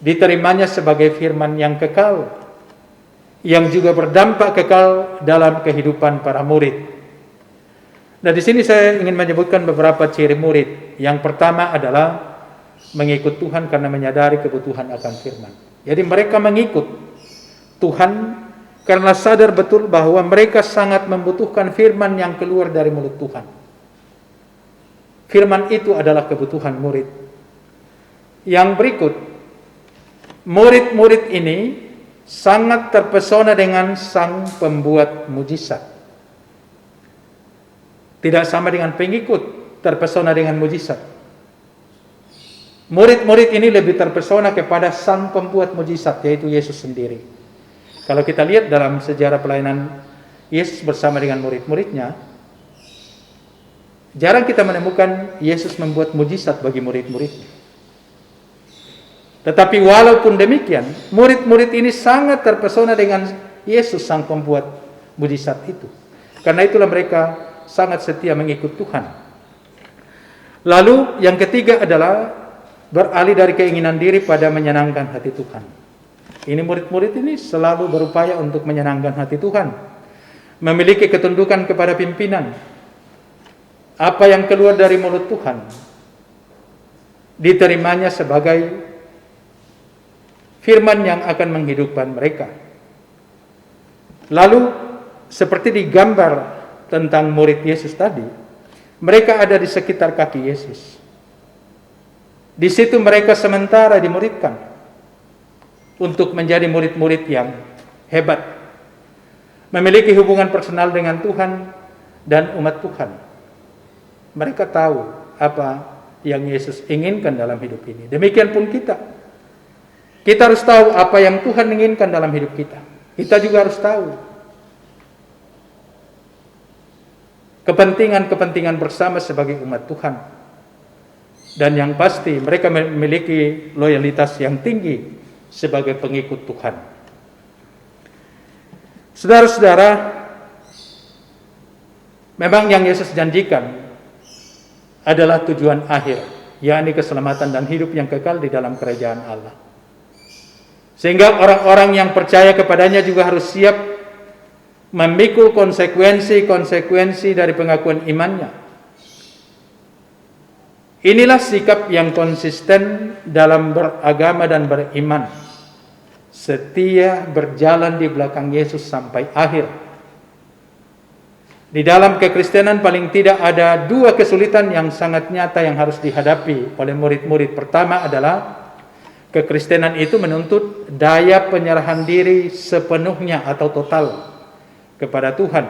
diterimanya sebagai firman yang kekal, yang juga berdampak kekal dalam kehidupan para murid. Nah, di sini saya ingin menyebutkan beberapa ciri murid. Yang pertama adalah mengikut Tuhan karena menyadari kebutuhan akan firman. Jadi mereka mengikut Tuhan karena sadar betul bahwa mereka sangat membutuhkan firman yang keluar dari mulut Tuhan. Firman itu adalah kebutuhan murid. Yang berikut, murid-murid ini sangat terpesona dengan sang pembuat mujizat. Tidak sama dengan pengikut terpesona dengan mujizat. Murid-murid ini lebih terpesona kepada sang pembuat mujizat, yaitu Yesus sendiri. Kalau kita lihat dalam sejarah pelayanan Yesus bersama dengan murid-muridnya, jarang kita menemukan Yesus membuat mujizat bagi murid-muridnya. Tetapi walaupun demikian, murid-murid ini sangat terpesona dengan Yesus sang pembuat mujizat itu. Karena itulah mereka sangat setia mengikut Tuhan. Lalu yang ketiga adalah beralih dari keinginan diri pada menyenangkan hati Tuhan. Ini murid-murid ini selalu berupaya untuk menyenangkan hati Tuhan, memiliki ketundukan kepada pimpinan. Apa yang keluar dari mulut Tuhan diterimanya sebagai firman yang akan menghidupkan mereka. Lalu seperti digambar tentang murid Yesus tadi, mereka ada di sekitar kaki Yesus. Di situ mereka sementara dimuridkan untuk menjadi murid-murid yang hebat, memiliki hubungan personal dengan Tuhan dan umat Tuhan. Mereka tahu apa yang Yesus inginkan dalam hidup ini. Demikian pun kita. Kita harus tahu apa yang Tuhan inginkan dalam hidup kita. Kita juga harus tahu kepentingan-kepentingan bersama sebagai umat Tuhan. Dan yang pasti mereka memiliki loyalitas yang tinggi sebagai pengikut Tuhan. Saudara-saudara, memang yang Yesus janjikan adalah tujuan akhir, yakni keselamatan dan hidup yang kekal di dalam kerajaan Allah. Sehingga orang-orang yang percaya kepadanya juga harus siap memikul konsekuensi-konsekuensi dari pengakuan imannya. Inilah sikap yang konsisten dalam beragama dan beriman. Setia berjalan di belakang Yesus sampai akhir. Di dalam kekristenan paling tidak ada dua kesulitan yang sangat nyata yang harus dihadapi oleh murid-murid. Pertama adalah kekristenan itu menuntut daya penyerahan diri sepenuhnya atau total kepada Tuhan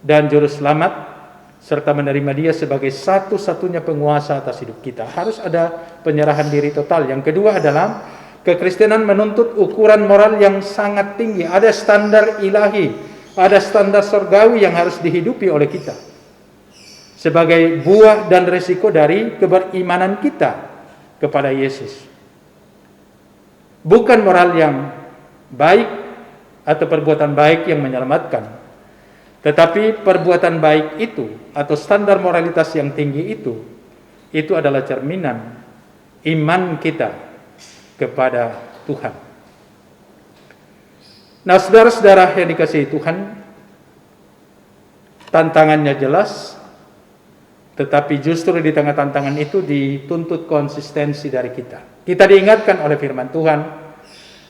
dan juru selamat, serta menerima Dia sebagai satu-satunya penguasa atas hidup kita. Harus ada penyerahan diri total. Yang kedua adalah kekristenan menuntut ukuran moral yang sangat tinggi. Ada standar ilahi, ada standar surgawi yang harus dihidupi oleh kita sebagai buah dan resiko dari keberimanan kita kepada Yesus. Bukan moral yang baik atau perbuatan baik yang menyelamatkan, tetapi perbuatan baik itu atau standar moralitas yang tinggi itu adalah cerminan iman kita kepada Tuhan. Nah, saudara-saudara yang dikasihi Tuhan, tantangannya jelas, tetapi justru di tengah tantangan itu dituntut konsistensi dari kita. Kita diingatkan oleh firman Tuhan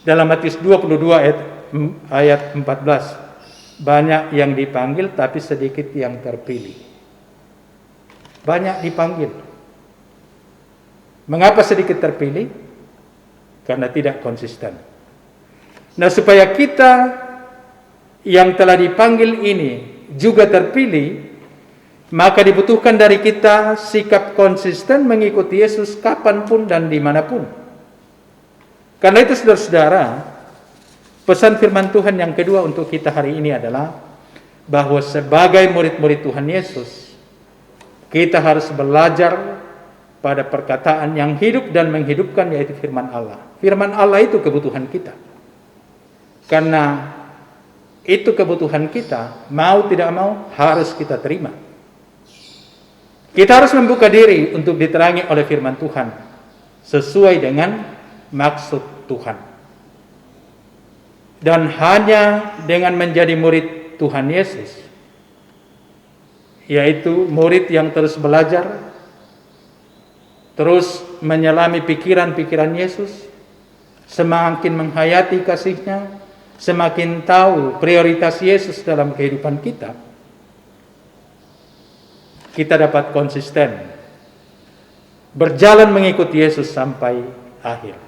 dalam Matius 22 ayat 14. Banyak yang dipanggil tapi sedikit yang terpilih. Banyak dipanggil. Mengapa sedikit terpilih? Karena tidak konsisten. Nah, supaya kita yang telah dipanggil ini juga terpilih, maka dibutuhkan dari kita sikap konsisten mengikuti Yesus kapanpun dan dimanapun. Karena itu saudara-saudara, pesan firman Tuhan yang kedua untuk kita hari ini adalah bahwa sebagai murid-murid Tuhan Yesus, kita harus belajar pada perkataan yang hidup dan menghidupkan, yaitu firman Allah. Firman Allah itu kebutuhan kita. Karena itu kebutuhan kita, mau tidak mau harus kita terima. Kita harus membuka diri untuk diterangi oleh firman Tuhan sesuai dengan maksud Tuhan. Dan hanya dengan menjadi murid Tuhan Yesus, yaitu murid yang terus belajar, terus menyelami pikiran-pikiran Yesus, semakin menghayati kasih-Nya, semakin tahu prioritas Yesus dalam kehidupan kita, kita dapat konsisten berjalan mengikuti Yesus sampai akhir.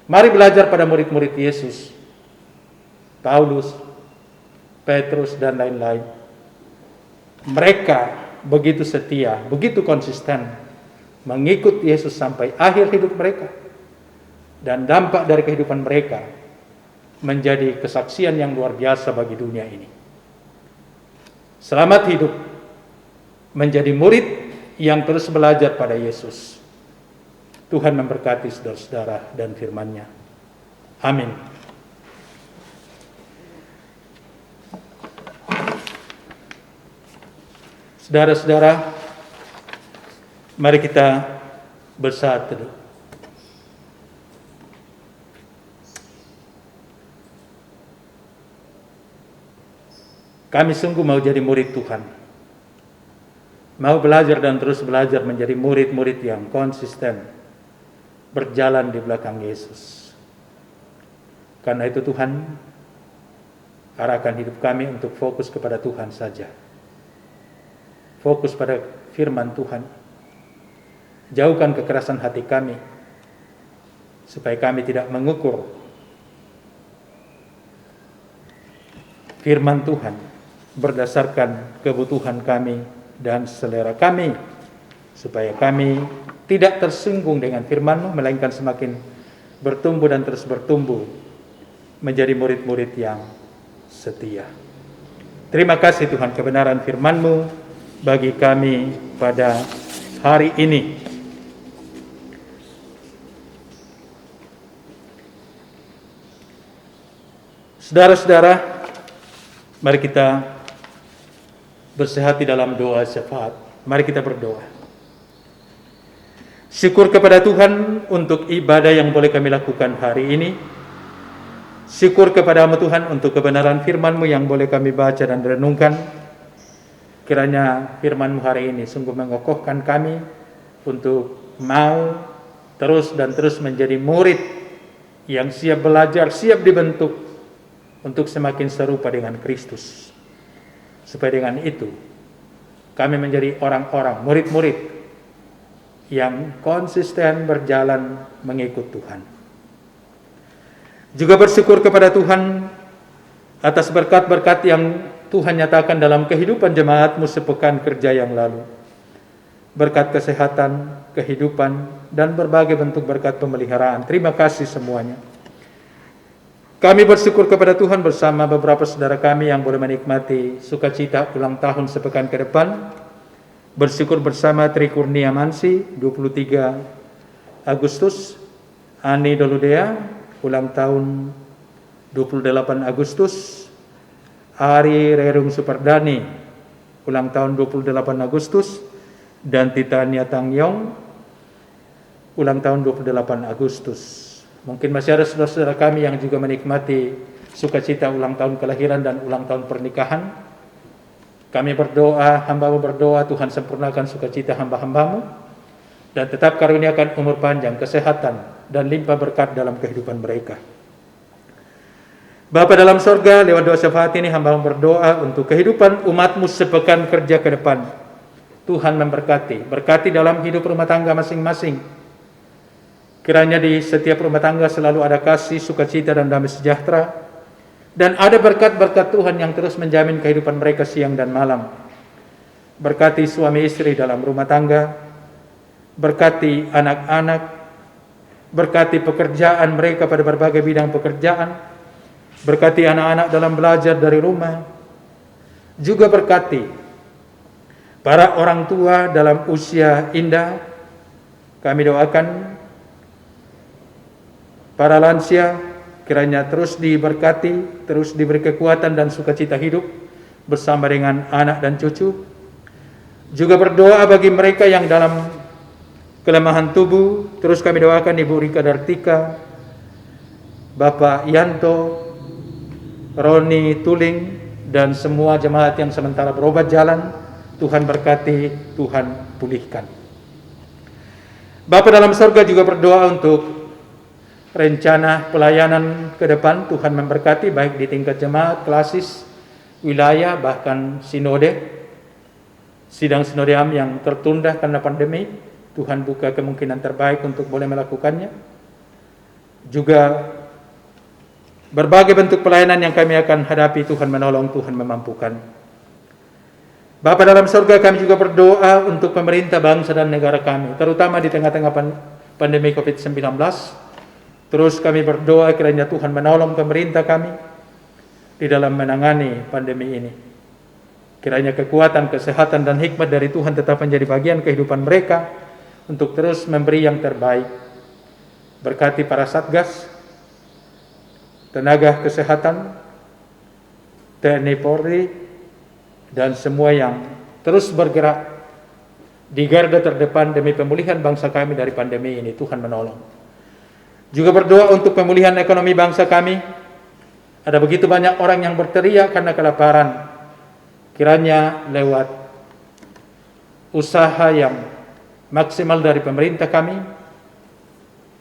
Mari belajar pada murid-murid Yesus, Paulus, Petrus, dan lain-lain. Mereka begitu setia, begitu konsisten mengikut Yesus sampai akhir hidup mereka. Dan dampak dari kehidupan mereka menjadi kesaksian yang luar biasa bagi dunia ini. Selamat hidup menjadi murid yang terus belajar pada Yesus. Tuhan memberkati saudara-saudara dan firman-Nya. Amin. Saudara-saudara, mari kita bersaat teduh. Kami sungguh mau jadi murid Tuhan. Mau belajar dan terus belajar menjadi murid-murid yang konsisten berjalan di belakang Yesus. Karena itu Tuhan, arahkan hidup kami untuk fokus kepada Tuhan saja. Fokus pada firman Tuhan. Jauhkan kekerasan hati kami, supaya kami tidak mengukur firman Tuhan berdasarkan kebutuhan kami dan selera kami, supaya kami tidak tersinggung dengan firman-Mu, melainkan semakin bertumbuh dan terus bertumbuh menjadi murid-murid yang setia. Terima kasih Tuhan, kebenaran firman-Mu bagi kami pada hari ini. Saudara-saudara, mari kita bersehati dalam doa syafaat. Mari kita berdoa. Syukur kepada Tuhan untuk ibadah yang boleh kami lakukan hari ini. Syukur kepada-Mu Tuhan untuk kebenaran firman-Mu yang boleh kami baca dan renungkan. Kiranya firman-Mu hari ini sungguh mengokohkan kami untuk mau terus dan terus menjadi murid yang siap belajar, siap dibentuk untuk semakin serupa dengan Kristus. Supaya dengan itu kami menjadi orang-orang, murid-murid yang konsisten berjalan mengikut Tuhan. Juga bersyukur kepada Tuhan atas berkat-berkat yang Tuhan nyatakan dalam kehidupan jemaat-Mu sepekan kerja yang lalu. Berkat kesehatan, kehidupan, dan berbagai bentuk berkat pemeliharaan. Terima kasih semuanya. Kami bersyukur kepada Tuhan bersama beberapa saudara kami yang boleh menikmati sukacita ulang tahun sepekan ke depan. Bersyukur bersama Tri Kurnia Mansi, 23 Agustus. Ani Doludea, ulang tahun 28 Agustus. Ari Rerung Superdani, ulang tahun 28 Agustus. Dan Titania Tangyong, ulang tahun 28 Agustus. Mungkin masih ada saudara-saudara kami yang juga menikmati sukacita ulang tahun kelahiran dan ulang tahun pernikahan. Kami berdoa, hamba-Mu berdoa, Tuhan sempurnakan sukacita hamba-hamba-Mu dan tetap karuniakan umur panjang, kesehatan, dan limpah berkat dalam kehidupan mereka. Bapa dalam sorga, lewat doa syafaat ini hamba-Mu berdoa untuk kehidupan umat-Mu sepekan kerja ke depan. Tuhan memberkati, berkati dalam hidup rumah tangga masing-masing. Kiranya di setiap rumah tangga selalu ada kasih, sukacita, dan damai sejahtera. Dan ada berkat-berkat Tuhan yang terus menjamin kehidupan mereka siang dan malam. Berkati suami istri dalam rumah tangga, berkati anak-anak, berkati pekerjaan mereka pada berbagai bidang pekerjaan, berkati anak-anak dalam belajar dari rumah, juga berkati para orang tua dalam usia indah. Kami doakan para lansia kiranya terus diberkati, terus diberi kekuatan dan sukacita hidup bersama dengan anak dan cucu. Juga berdoa bagi mereka yang dalam kelemahan tubuh. Terus kami doakan Ibu Rika Dartika, Bapak Yanto, Roni Tuling, dan semua jemaat yang sementara berobat jalan. Tuhan berkati, Tuhan pulihkan. Bapa dalam sorga juga berdoa untuk rencana pelayanan ke depan. Tuhan memberkati baik di tingkat jemaat, klasis, wilayah, bahkan sinode. Sidang sinodiam yang tertunda karena pandemi, Tuhan buka kemungkinan terbaik untuk boleh melakukannya. Juga berbagai bentuk pelayanan yang kami akan hadapi, Tuhan menolong, Tuhan memampukan. Bapa dalam surga, kami juga berdoa untuk pemerintah bangsa dan negara kami, terutama di tengah-tengah pandemi COVID-19. Terus kami berdoa kiranya Tuhan menolong pemerintah kami di dalam menangani pandemi ini. Kiranya kekuatan, kesehatan, dan hikmat dari Tuhan tetap menjadi bagian kehidupan mereka untuk terus memberi yang terbaik. Berkati para satgas, tenaga kesehatan, TNI Polri, dan semua yang terus bergerak di garda terdepan demi pemulihan bangsa kami dari pandemi ini. Tuhan menolong. Juga berdoa untuk pemulihan ekonomi bangsa kami. Ada begitu banyak orang yang berteriak karena kelaparan. Kiranya lewat usaha yang maksimal dari pemerintah kami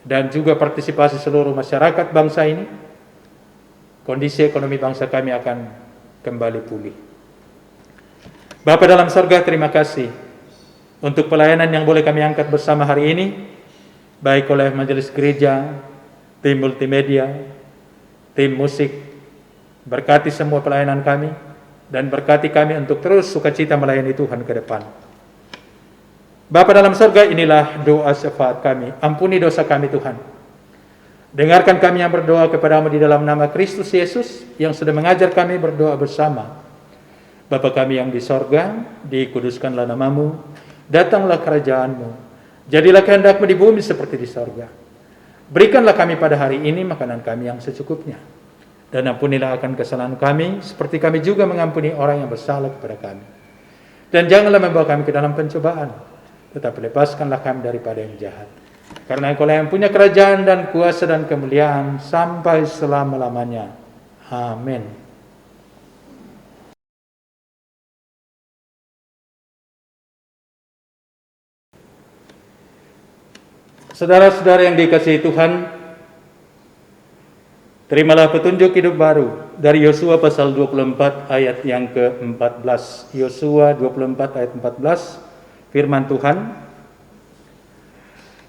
dan juga partisipasi seluruh masyarakat bangsa ini, kondisi ekonomi bangsa kami akan kembali pulih. Bapa dalam sorga, terima kasih untuk pelayanan yang boleh kami angkat bersama hari ini, baik oleh majelis gereja, tim multimedia, tim musik. Berkati semua pelayanan kami, dan berkati kami untuk terus sukacita melayani Tuhan ke depan. Bapa dalam surga, inilah doa syafaat kami. Ampuni dosa kami Tuhan. Dengarkan kami yang berdoa kepadamu di dalam nama Kristus Yesus yang sudah mengajar kami berdoa bersama. Bapa kami yang di sorga, dikuduskanlah namamu, datanglah kerajaanmu, jadilah kehendakmu di bumi seperti di sorga. Berikanlah kami pada hari ini makanan kami yang secukupnya. Dan ampunilah akan kesalahan kami, seperti kami juga mengampuni orang yang bersalah kepada kami. Dan janganlah membawa kami ke dalam pencobaan, tetapi lepaskanlah kami daripada yang jahat. Karena Engkaulah yang punya kerajaan dan kuasa dan kemuliaan sampai selama-lamanya. Amin. Saudara-saudara yang dikasihi Tuhan, terimalah petunjuk hidup baru dari Yosua pasal 24 ayat yang ke-14. Yosua 24 ayat 14, firman Tuhan.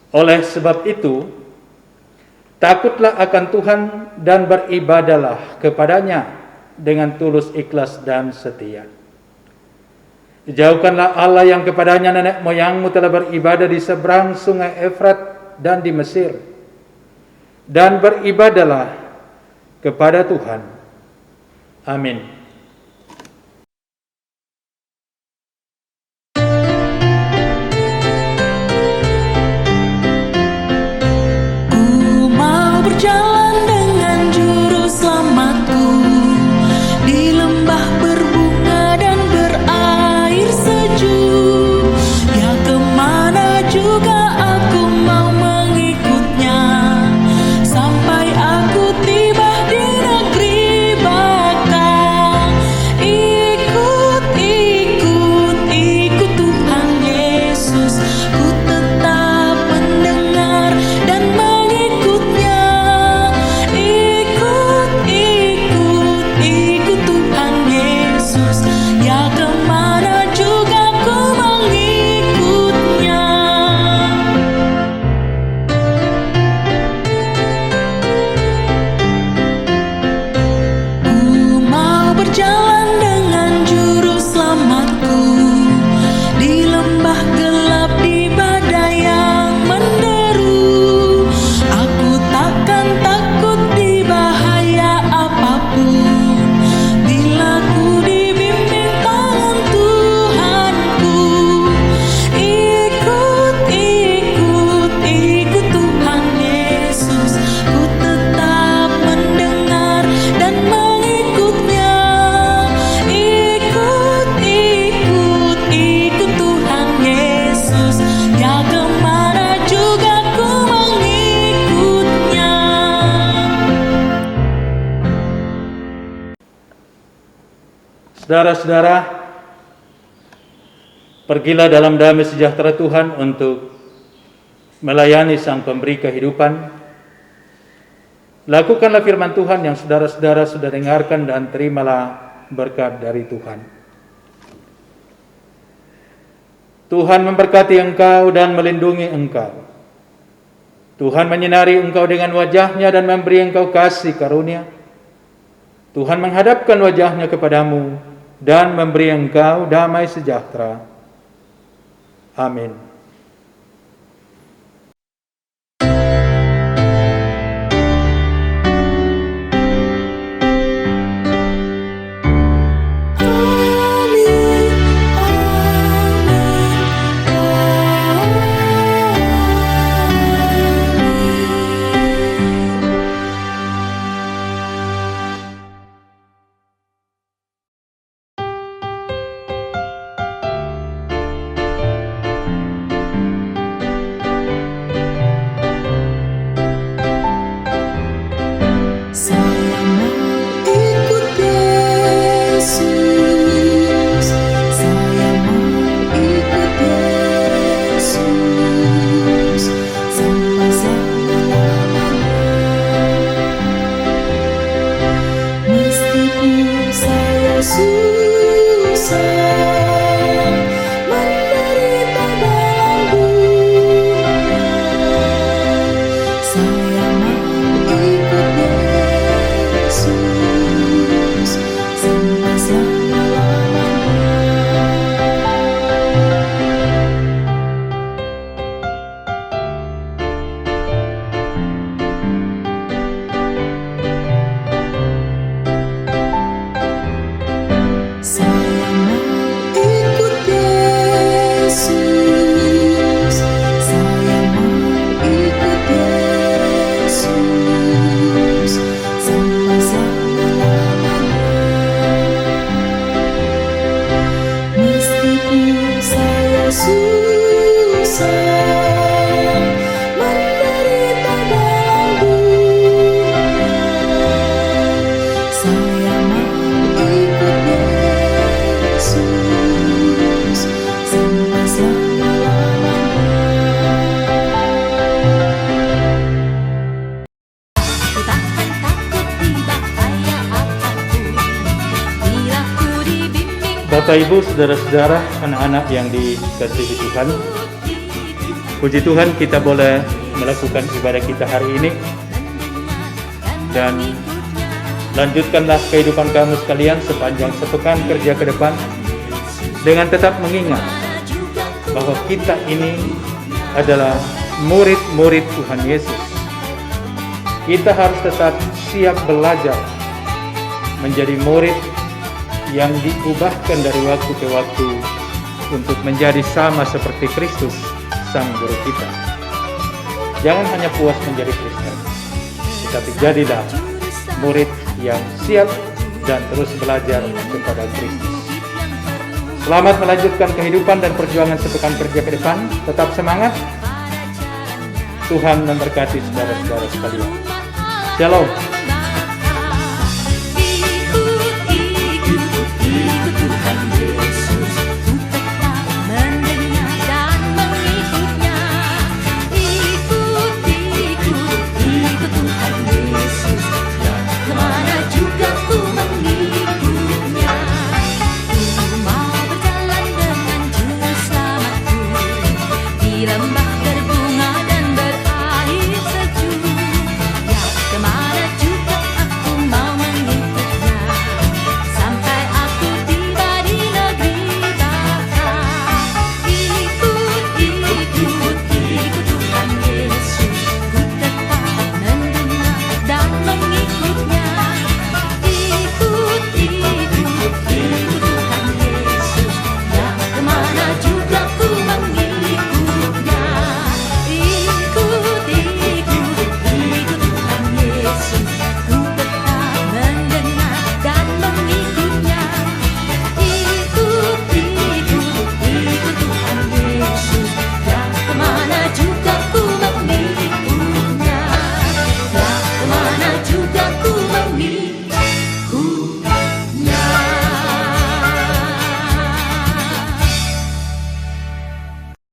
Oleh sebab itu, takutlah akan Tuhan dan beribadahlah kepadanya dengan tulus, ikhlas, dan setia. Jauhkanlah Allah yang kepadanya nenek moyangmu telah beribadah di seberang sungai Efrat dan di Mesir. Dan beribadahlah kepada Tuhan. Amin. Ku mau berjalan dengan juru selamatku di lembah berbunga dan berair sejuk. Ya kemana juga aku mau mengikutnya sampai aku tiba di negeri bakal. Ikut, ikut, ikut Tuhan Yesus. Ku tetap mendengar dan mengikutnya. Saudara-saudara, pergilah dalam damai sejahtera Tuhan untuk melayani Sang Pemberi kehidupan. Lakukanlah firman Tuhan yang saudara-saudara sudah dengarkan dan terimalah berkat dari Tuhan. Tuhan memberkati engkau dan melindungi engkau. Tuhan menyinari engkau dengan wajah-Nya dan memberi engkau kasih karunia. Tuhan menghadapkan wajah-Nya kepadamu dan memberi engkau damai sejahtera. Amin. Bapak, Ibu, saudara-saudara, anak-anak yang dikasihi Tuhan, puji Tuhan kita boleh melakukan ibadah kita hari ini, dan lanjutkanlah kehidupan kamu sekalian sepanjang sepekan kerja ke depan dengan tetap mengingat bahwa kita ini adalah murid-murid Tuhan Yesus. Kita harus tetap siap belajar menjadi murid yang diubahkan dari waktu ke waktu untuk menjadi sama seperti Kristus, Sang Guru kita. Jangan hanya puas menjadi Kristen, tetapi jadilah murid yang siap dan terus belajar kepada Kristus. Selamat melanjutkan kehidupan dan perjuangan sepekan kerja ke depan. Tetap semangat. Tuhan memberkati saudara-saudara sekalian. Shalom.